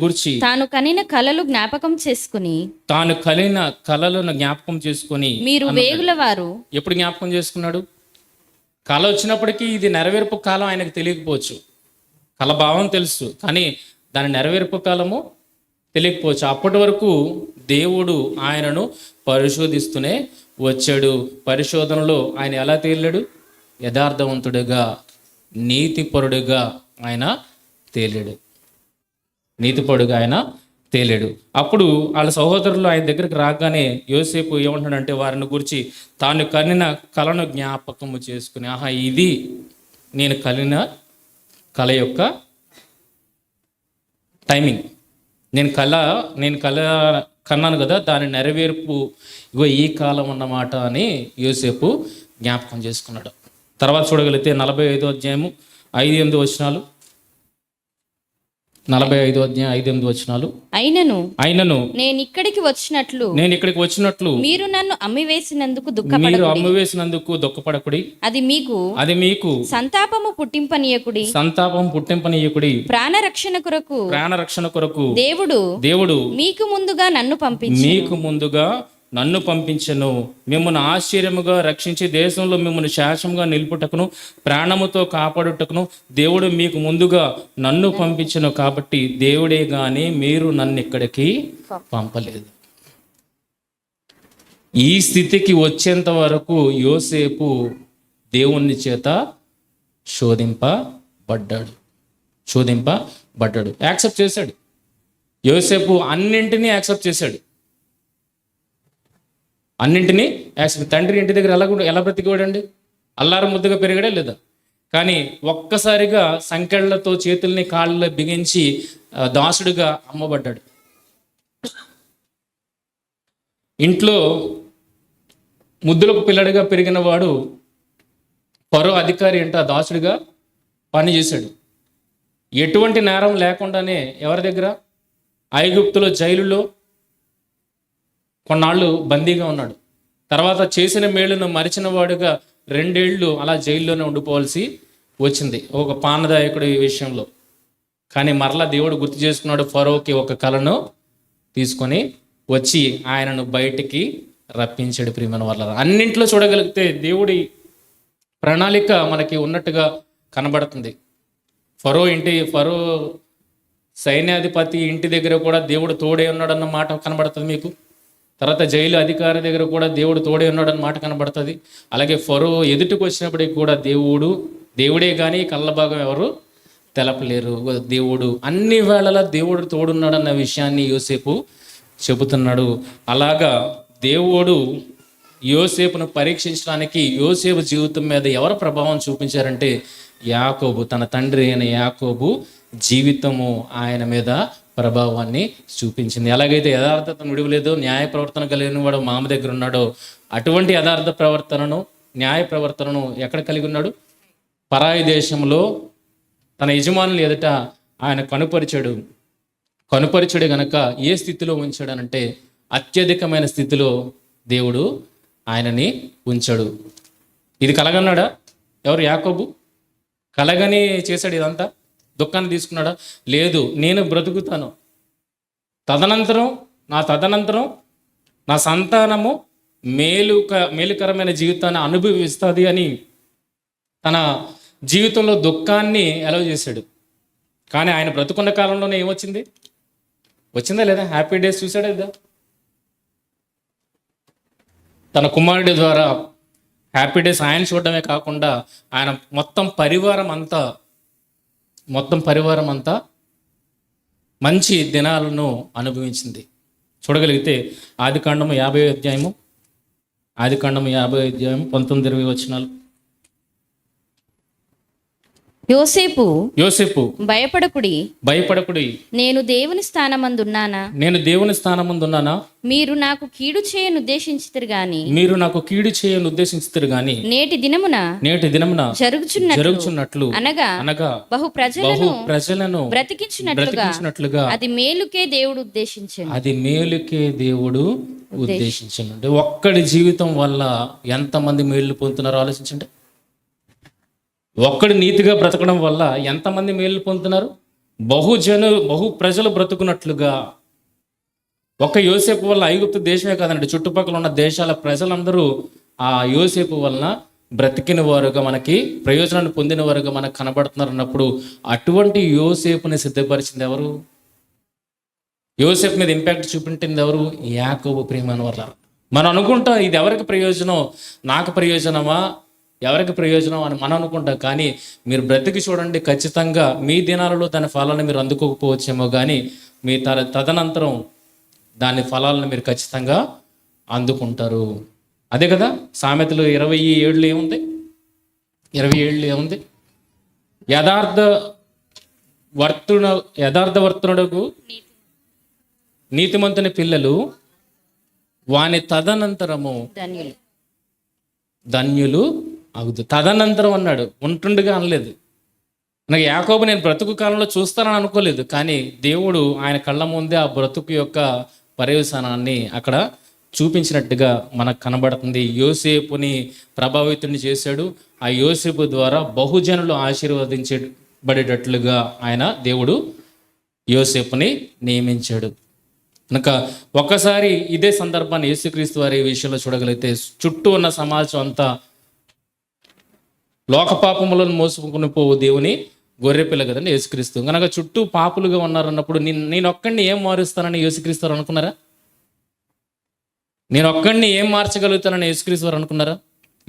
గూర్చి తాను కనిన కలలను జ్ఞాపకం చేసుకొని మీరు వేగుల వారు. ఎప్పుడు జ్ఞాపకం చేసుకున్నాడు? కళ వచ్చినప్పటికీ ఇది నెరవేర్పు కాలం ఆయనకు తెలియకపోవచ్చు. కళ భావం తెలుసు, కానీ దాని నెరవేర్పు కాలము తెలియకపోవచ్చు. అప్పటి వరకు దేవుడు ఆయనను పరిశోధిస్తూనే వచ్చాడు. పరిశోధనలో ఆయన ఎలా తేలాడు? యథార్థవంతుడిగా, నీతిపరుడుగా ఆయన తేలాడు. అప్పుడు వాళ్ళ సహోదరులు ఆయన దగ్గరికి రాగానే యోసేపు ఏమంటాడంటే వారిని గురించి తాను కనిన కళను జ్ఞాపకము చేసుకుని, ఇది నేను కల యొక్క టైమింగ్, నేను కన్నాను కదా, దాని నెరవేర్పు ఇగో ఈ కాలం అన్నమాట అని యోసేపు జ్ఞాపకం చేసుకున్నాడు. తర్వాత చూడగలిగితే 45వ అధ్యాయము 5-8 వచనాలు. 45వ అధ్యాయం 5-8 వచనాలు. అయినను నేను ఇక్కడికి వచ్చినట్లు మీరు నన్ను అమ్మివేసినందుకు దుఃఖపడకుడి. అది మీకు సంతాపము పుట్టింపనీయకుడి. ప్రాణరక్షణ కొరకు దేవుడు మీకు ముందుగా నన్ను పంపించెను. మిమ్మల్ని ఆశ్చర్యముగా రక్షించి దేశంలో మిమ్మల్ని శాశ్వతంగా నిలుపుటకును ప్రాణముతో కాపాడుటకును దేవుడు మీకు ముందుగా నన్ను పంపించెను. కాబట్టి దేవుడే గాని మీరు నన్ను ఇక్కడికి పంపలేదు. ఈ స్థితికి వచ్చేంత వరకు యోసేపు దేవుని చేత శోధింపబడ్డాడు. యాక్సెప్ట్ చేశాడు. యోసేపు అన్నింటినీ యాక్సెప్ట్ చేశాడు. తండ్రి ఇంటి దగ్గర ఎలా బ్రతికేవాడండి? అల్లారు ముద్దుగా పెరిగాడా లేదా? కానీ ఒక్కసారిగా సంకెళ్లతో చేతుల్ని కాళ్ళలో బిగించి దాసుడిగా అమ్మబడ్డాడు. ఇంట్లో ముద్దులకు పిల్లడిగా పెరిగిన వాడు ఫరో అధికారి దాసుడిగా పనిచేశాడు. ఎటువంటి నేరం లేకుండానే ఎవరి దగ్గర? ఐగుప్తులో జైలులో కొన్నాళ్ళు బందీగా ఉన్నాడు. తర్వాత చేసిన మేలును మరిచిన వాడుగా 2 ఏళ్ళు అలా జైల్లోనే ఉండిపోవాల్సి వచ్చింది ఒక పానదాయకుడి విషయంలో. కానీ మరలా దేవుడు గుర్తు చేసుకున్నాడు. ఫరోకి ఒక కలను తీసుకొని వచ్చి ఆయనను బయటికి రప్పించాడు. ప్రియమైన వాళ్ళ అన్నింట్లో చూడగలిగితే దేవుడి ప్రణాళిక మనకి ఉన్నట్టుగా కనబడుతుంది. ఫరో సైన్యాధిపతి ఇంటి దగ్గర కూడా దేవుడు తోడే ఉన్నాడన్న మాట కనబడుతుంది మీకు. తర్వాత జైలు అధికారి దగ్గర కూడా దేవుడు తోడే ఉన్నాడన్న మాట కనబడుతుంది. అలాగే ఫరో ఎదుటికి వచ్చినప్పటికి కూడా దేవుడే కానీ కళ్ళభాగం ఎవరు తెలపలేరు. దేవుడు అన్ని వేళలా దేవుడు తోడున్నాడన్న విషయాన్ని యోసేపు చెబుతున్నాడు. అలాగా దేవుడు యోసేపును పరీక్షించడానికి యోసేపు జీవితం మీద ఎవరు ప్రభావం చూపించారంటే యాకోబు, తన తండ్రి అయిన యాకోబు జీవితము ఆయన మీద ప్రభావాన్ని చూపించింది. ఎలాగైతే యథార్థతను విడువలేదో, న్యాయ ప్రవర్తన కలిగిన వాడు మామ దగ్గర ఉన్నాడో, అటువంటి యథార్థ ప్రవర్తనను, న్యాయ ప్రవర్తనను ఎక్కడ కలిగి ఉన్నాడు? పరాయి దేశంలో తన యజమానులు ఎదుట ఆయన కనుపరిచాడు గనక ఏ స్థితిలో ఉంచాడనంటే అత్యధికమైన స్థితిలో దేవుడు ఆయనని ఉంచాడు. ఇది కలగన్నాడా? ఎవరు? యాకోబు. కలగని చేశాడు ఇదంతా? దుఃఖాన్ని తీసుకున్నాడా? లేదు. నేను బ్రతుకుతాను, తదనంతరం నా సంతానము మేలుకరమైన జీవితాన్ని అనుభవిస్తుంది అని తన జీవితంలో దుఃఖాన్ని ఎలవ్ చేశాడు. కానీ ఆయన బ్రతుకున్న కాలంలోనే ఏమొచ్చింది? వచ్చిందా లేదా? హ్యాపీ డేస్ చూశాడా లేదా? తన కుమారుడి ద్వారా హ్యాపీ డేస్ ఆయన చూడడమే కాకుండా ఆయన మొత్తం పరివారం అంతా మంచి దినాలను అనుభవించింది. చూడగలిగితే ఆదికాండము 50వ అధ్యాయము 19-20 వచనాలు. యోసేపు భయపడకుడి, నేను దేవుని స్థానమందున్నానా? మీరు నాకు కీడు చేయను ఉద్దేశించితిరు గాని నేటి దినమున జరుగుచున్నట్లు అనగా బహు ప్రజలను బ్రతికించినట్లుగా అది మేలుకే దేవుడు ఉద్దేశించాడు. అంటే ఒక్కడి జీవితం వల్ల ఎంతమంది మేలు పొందుతున్నారో ఆలోచించండి. ఒక్కడు నీతిగా బ్రతకడం వల్ల ఎంతమంది మేలు పొందుతున్నారు? బహు ప్రజలు బ్రతుకున్నట్లుగా. ఒక్క యోసేపు వల్ల ఐగుప్తు దేశమే కాదండి, చుట్టుపక్కల ఉన్న దేశాల ప్రజలందరూ ఆ యోసేపు వలన బ్రతికిన వారుగా, మనకి ప్రయోజనాన్ని పొందిన వారుగా మనకు కనబడుతున్నారు అన్నప్పుడు అటువంటి యోసేపుని సిద్ధపరిచింది ఎవరు? యోసేపు మీద ఇంపాక్ట్ చూపించింది ఎవరు? యాకోబు. ప్రియమైన వల్ల మనం అనుకుంటాం ఇది ఎవరికి ప్రయోజనం, నాకు ప్రయోజనమా, ఎవరికి ప్రయోజనం అని మనం అనుకుంటాం. కానీ మీరు బ్రతికి చూడండి, ఖచ్చితంగా మీ దినాలలో దాని ఫలాలను మీరు అందుకోకపోవచ్చేమో కానీ మీ తదనంతరం దాని ఫలాలను మీరు ఖచ్చితంగా అందుకుంటారు. అదే కదా సామెతలు 27 ఏముంది? యథార్థవర్తనుడకు నీతిమంతుని పిల్లలు వాని తదనంతరము ధన్యులు అవుతుంది. తదనంతరం అన్నాడు, ఉంటుండగా అనలేదు. నాకు యాకోబు నేను బ్రతుకు కాలంలో చూస్తానని అనుకోలేదు, కానీ దేవుడు ఆయన కళ్ళ ముందే ఆ బ్రతుకు యొక్క పర్యవసానాన్ని అక్కడ చూపించినట్టుగా మనకు కనబడుతుంది. యోసేపుని ప్రభావితుని చేశాడు. ఆ యోసేపు ద్వారా బహుజనులు ఆశీర్వదించబడేటట్లుగా ఆయన దేవుడు యోసేపుని నియమించాడు. కనుక ఒక్కసారి ఇదే సందర్భాన్ని యేసుక్రీస్తు వారి విషయంలో చూడగలిగితే చుట్టూ ఉన్న సమాజం అంతా లోకపాపములను మోసుకుని పోవు దేవుని గొర్రెపిల్ల కదండి యేసుక్రీస్తు. కనుక చుట్టూ పాపులుగా ఉన్నారన్నప్పుడు నేను ఒక్కడిని ఏం మారుస్తానని యేసుక్రీస్తు వారు అనుకున్నారా? నేను ఒక్కడిని ఏం మార్చగలుగుతానని యేసుక్రీస్తు వారు అనుకున్నారా?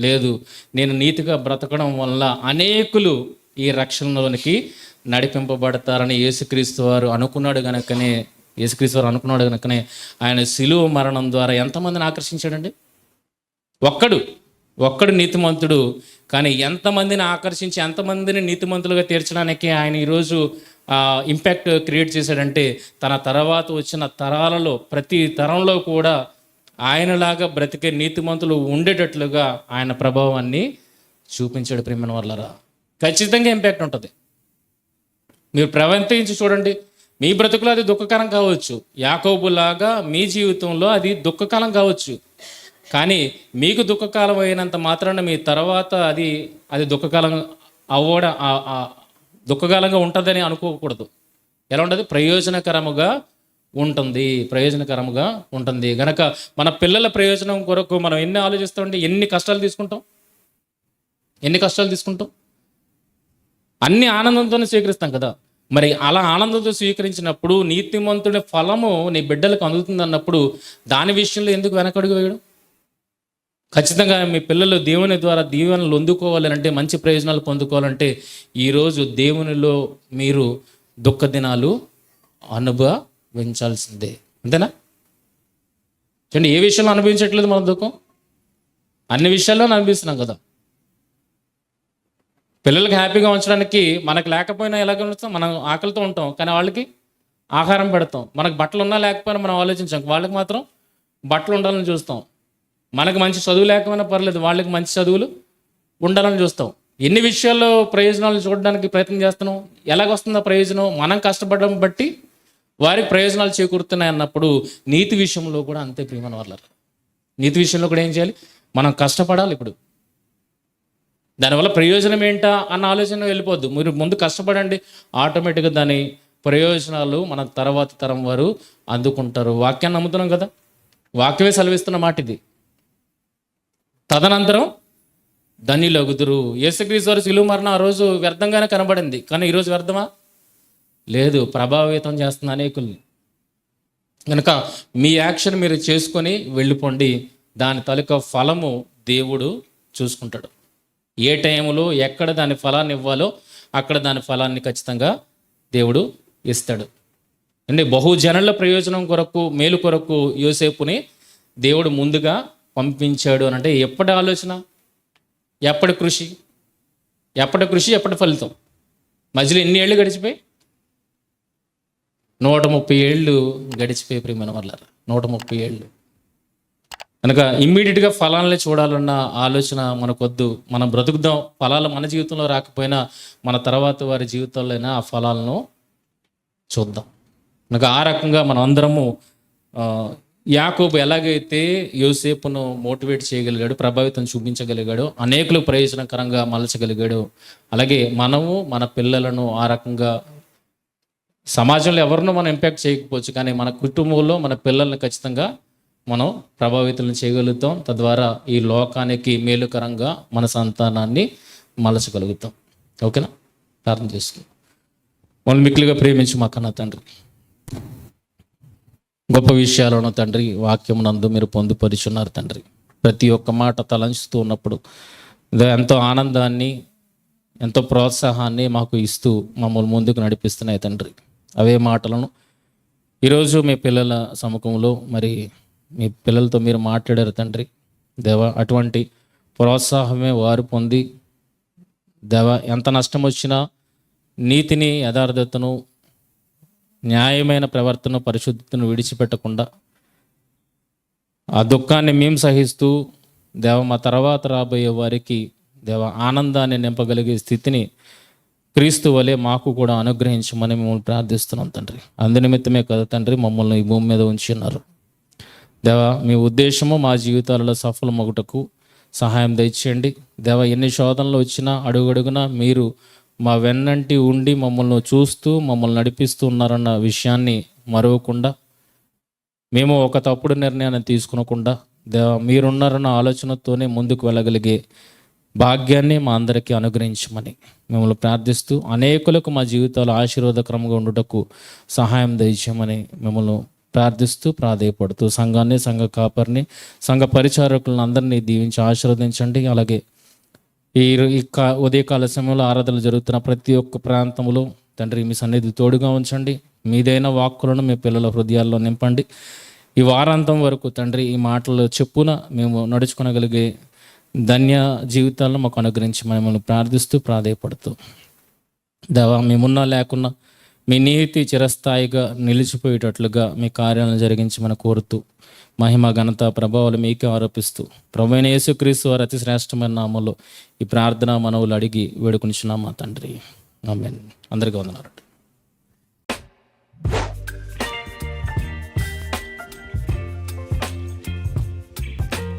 లేదు. నేను నీతిగా బ్రతకడం వల్ల అనేకులు ఈ రక్షణలోనికి నడిపింపబడతారని యేసుక్రీస్తు వారు అనుకున్నాడు గనుకనే ఆయన శిలువ మరణం ద్వారా ఎంతమందిని ఆకర్షించాడండి? ఒక్కడు నీతిమంతుడు, కానీ ఎంతమందిని ఆకర్షించి ఎంతమందిని నీతిమంతులుగా తీర్చడానికి ఆయన ఈరోజు ఇంపాక్ట్ క్రియేట్ చేశాడంటే తన తర్వాత వచ్చిన తరాలలో ప్రతి తరంలో కూడా ఆయనలాగా బ్రతికే నీతిమంతులు ఉండేటట్లుగా ఆయన ప్రభావాన్ని చూపించాడు. ప్రియమైన వాళ్ళరా, ఖచ్చితంగా ఇంపాక్ట్ ఉంటుంది. మీరు ప్రవర్తించి చూడండి. మీ బ్రతుకులో అది దుఃఖకరం కావచ్చు, యాకోబులాగా మీ జీవితంలో అది దుఃఖకాలం కావచ్చు. కానీ మీకు దుఃఖకాలం అయినంత మాత్రాన మీ తర్వాత అది దుఃఖకాలంగా ఉంటుందని అనుకోకూడదు. ఎలా ఉంటుంది? ప్రయోజనకరముగా ఉంటుంది. గనక మన పిల్లల ప్రయోజనం కొరకు మనం ఎన్ని ఆలోచిస్తామండి, ఎన్ని కష్టాలు తీసుకుంటాం. ఎన్ని కష్టాలు తీసుకుంటాం? అన్ని ఆనందంతోనే స్వీకరిస్తాం కదా. మరి అలా ఆనందంతో స్వీకరించినప్పుడు నీతిమంతుడి ఫలము నీ బిడ్డలకు అందుతుంది అన్నప్పుడు దాని విషయంలో ఎందుకు వెనకడుగు వేయడం? ఖచ్చితంగా మీ పిల్లలు దేవుని ద్వారా దీవెనలు అందుకోవాలంటే, మంచి ప్రయోజనాలు పొందుకోవాలంటే ఈరోజు దేవునిలో మీరు దుఃఖ దినాలు అనుభవించాల్సిందే. అంతేనా? చూడండి, ఏ విషయంలో అనుభవించట్లేదు మన దుఃఖం? అన్ని విషయాల్లో అనుభవిస్తున్నాం కదా. పిల్లలకి హ్యాపీగా ఉంచడానికి మనకు లేకపోయినా ఎలాగ ఉంచుతాం? మనం ఆకలితో ఉంటాం, కానీ వాళ్ళకి ఆహారం పెడతాం. మనకు బట్టలు ఉన్నా లేకపోయినా మనం ఆలోచించాం, వాళ్ళకి మాత్రం బట్టలు ఉండాలని చూస్తాం. మనకు మంచి చదువు లేకపోయినా పర్లేదు, వాళ్ళకి మంచి చదువులు ఉండాలని చూస్తాం. ఎన్ని విషయాల్లో ప్రయోజనాలు చూడడానికి ప్రయత్నం చేస్తున్నాం. ఎలాగొస్తుందో ప్రయోజనం? మనం కష్టపడడం బట్టి వారికి ప్రయోజనాలు చేకూరుతున్నాయి అన్నప్పుడు నీతి విషయంలో కూడా అంతే ప్రియమైన వాళ్ళ. నీతి విషయంలో కూడా ఏం చేయాలి? మనం కష్టపడాలి. ఇప్పుడు దానివల్ల ప్రయోజనం ఏంటా అన్న ఆలోచన వెళ్ళిపోద్దు. మీరు ముందు కష్టపడండి, ఆటోమేటిక్గా దాని ప్రయోజనాలు మన తర్వాత తరం వారు అందుకుంటారు. వాక్యాన్ని నమ్ముతున్నాం కదా, వాక్యమే సెలవిస్తున్న మాట ఇది. తదనంతరం ధన్యులగుదురు. యేసుక్రీస్తు వారి శిలువ మరణం ఆ రోజు వ్యర్థంగానే కనబడింది, కానీ ఈరోజు వ్యర్థమా? లేదు, ప్రభావితం చేస్తుంది అనేకుల్ని. కనుక మీ యాక్షన్ మీరు చేసుకొని వెళ్ళిపోండి. దాని తాలూకా ఫలము దేవుడు చూసుకుంటాడు. ఏ టైంలో ఎక్కడ దాని ఫలాన్ని ఇవ్వాలో అక్కడ దాని ఫలాన్ని ఖచ్చితంగా దేవుడు ఇస్తాడు. అంటే బహుజనుల ప్రయోజనం కొరకు, మేలు కొరకు యోసేపుని దేవుడు ముందుగా పంపించాడు అని అంటే ఎప్పటి ఆలోచన, ఎప్పటి కృషి, ఎప్పటి ఫలితం? మధ్యలో ఎన్ని ఏళ్ళు గడిచిపోయి? 130 ఏళ్ళు గడిచిపోయి ప్రియమైన వాళ్ళారా, 130 ఏళ్ళు. కనుక ఇమ్మీడియట్గా ఫలాలనే చూడాలన్న ఆలోచన మనకొద్దు. మనం బ్రతుకుదాం, ఫలాలు మన జీవితంలో రాకపోయినా మన తర్వాత వారి జీవితాల్లో అయినా ఆ ఫలాలను చూద్దాం. కనుక ఆ రకంగా మనం అందరము యాకోబు ఎలాగైతే యోసేపును మోటివేట్ చేయగలిగాడు, ప్రభావితం చూపించగలిగాడు, అనేకులకు ప్రయోజనకరంగా మలచగలిగాడు, అలాగే మనము మన పిల్లలను ఆ రకంగా సమాజంలో ఎవరినో మనం ఇంపాక్ట్ చేయకపోవచ్చు, కానీ మన కుటుంబంలో మన పిల్లల్ని ఖచ్చితంగా మనం ప్రభావితులను చేయగలుగుతాం. తద్వారా ఈ లోకానికి మేలుకరంగా మన సంతానాన్ని మలచగలుగుతాం. ఓకేనా? ప్రార్థన చేసుకుందాం. మనం మిక్కిలిగా ప్రేమించి మా కన్న తండ్రి, గొప్ప విషయాలను తండ్రి వాక్యమునందు మీరు పొందుపరుచున్నారు తండ్రి. ప్రతి ఒక్క మాట తలంచుతూ ఉన్నప్పుడు ఎంతో ఆనందాన్ని, ఎంతో ప్రోత్సాహాన్ని మాకు ఇస్తూ మమ్మల్ని ముందుకు నడిపిస్తున్నాయి తండ్రి. అవే మాటలను ఈరోజు మీ పిల్లల సముఖంలో మరి మీ పిల్లలతో మీరు మాట్లాడారు తండ్రి. దేవా, అటువంటి ప్రోత్సాహమే వారు పొంది దేవా, ఎంత నష్టం వచ్చినా నీతిని, యథార్థతను, న్యాయమైన ప్రవర్తన, పరిశుద్ధతను విడిచిపెట్టకుండా ఆ దుఃఖాన్ని మేము సహిస్తూ దేవ మా తర్వాత రాబోయే వారికి దేవ ఆనందాన్ని నింపగలిగే స్థితిని క్రీస్తు వలె మాకు కూడా అనుగ్రహించమని మిమ్మల్ని ప్రార్థిస్తున్నాం తండ్రి. అందునిమిత్తమే కదా తండ్రి మమ్మల్ని ఈ భూమి మీద ఉంచి ఉన్నారు. దేవ, మీ ఉద్దేశము మా జీవితాలలో సఫలమగుటకు సహాయం దయచేయండి. దేవ, ఎన్ని శోధనలు వచ్చినా అడుగడుగునా మీరు మా వెన్నంటి ఉండి మమ్మల్ని చూస్తూ మమ్మల్ని నడిపిస్తూ ఉన్నారన్న విషయాన్ని మరవకుండా, మేము ఒక తప్పుడు నిర్ణయాన్ని తీసుకునకుండా దేవ మీరున్నారన్న ఆలోచనతోనే ముందుకు వెళ్ళగలిగే భాగ్యాన్ని మా అందరికీ అనుగ్రహించమని మిమ్మల్ని ప్రార్థిస్తూ, అనేకులకు మా జీవితాలు ఆశీర్వాదకరంగా ఉండుటకు సహాయం దయచేయమని మిమ్మల్ని ప్రార్థిస్తూ ప్రాధేయపడుతూ, సంఘాన్ని, సంఘ కాపరిని, సంఘ పరిచారకులను అందరినీ దీవించి ఆశీర్వదించండి. అలాగే ఈ ఉదయకాల సమయంలో ఆరాధనలు జరుగుతున్న ప్రతి ఒక్క ప్రాంతంలో తండ్రి మీ సన్నిధి తోడుగా ఉంచండి. మీదైన వాక్కులను మీ పిల్లల హృదయాల్లో నింపండి. ఈ వారాంతం వరకు తండ్రి ఈ మాటలు చెప్పున మేము నడుచుకోగలిగే ధన్య జీవితాలను మాకు అనుగ్రహించి మిమ్మల్ని ప్రార్థిస్తూ ప్రాధేయపడుతూ, దేవా మేమున్నా లేకున్నా మీ నీతి చిరస్థాయిగా నిలిచిపోయేటట్లుగా మీ కార్యాలను జరిగించమని కోరుతూ, మహిమ, ఘనత, ప్రభావాలు మీకే ఆరోపిస్తూ ప్రభువైన యేసుక్రీస్తు వారి అతి శ్రేష్టమైన నామంలో ఈ ప్రార్థన మనవులు అడిగి వేడుకొనిచున్నాం మా తండ్రి. ఆమేన్. అందరికీ వందనాలు.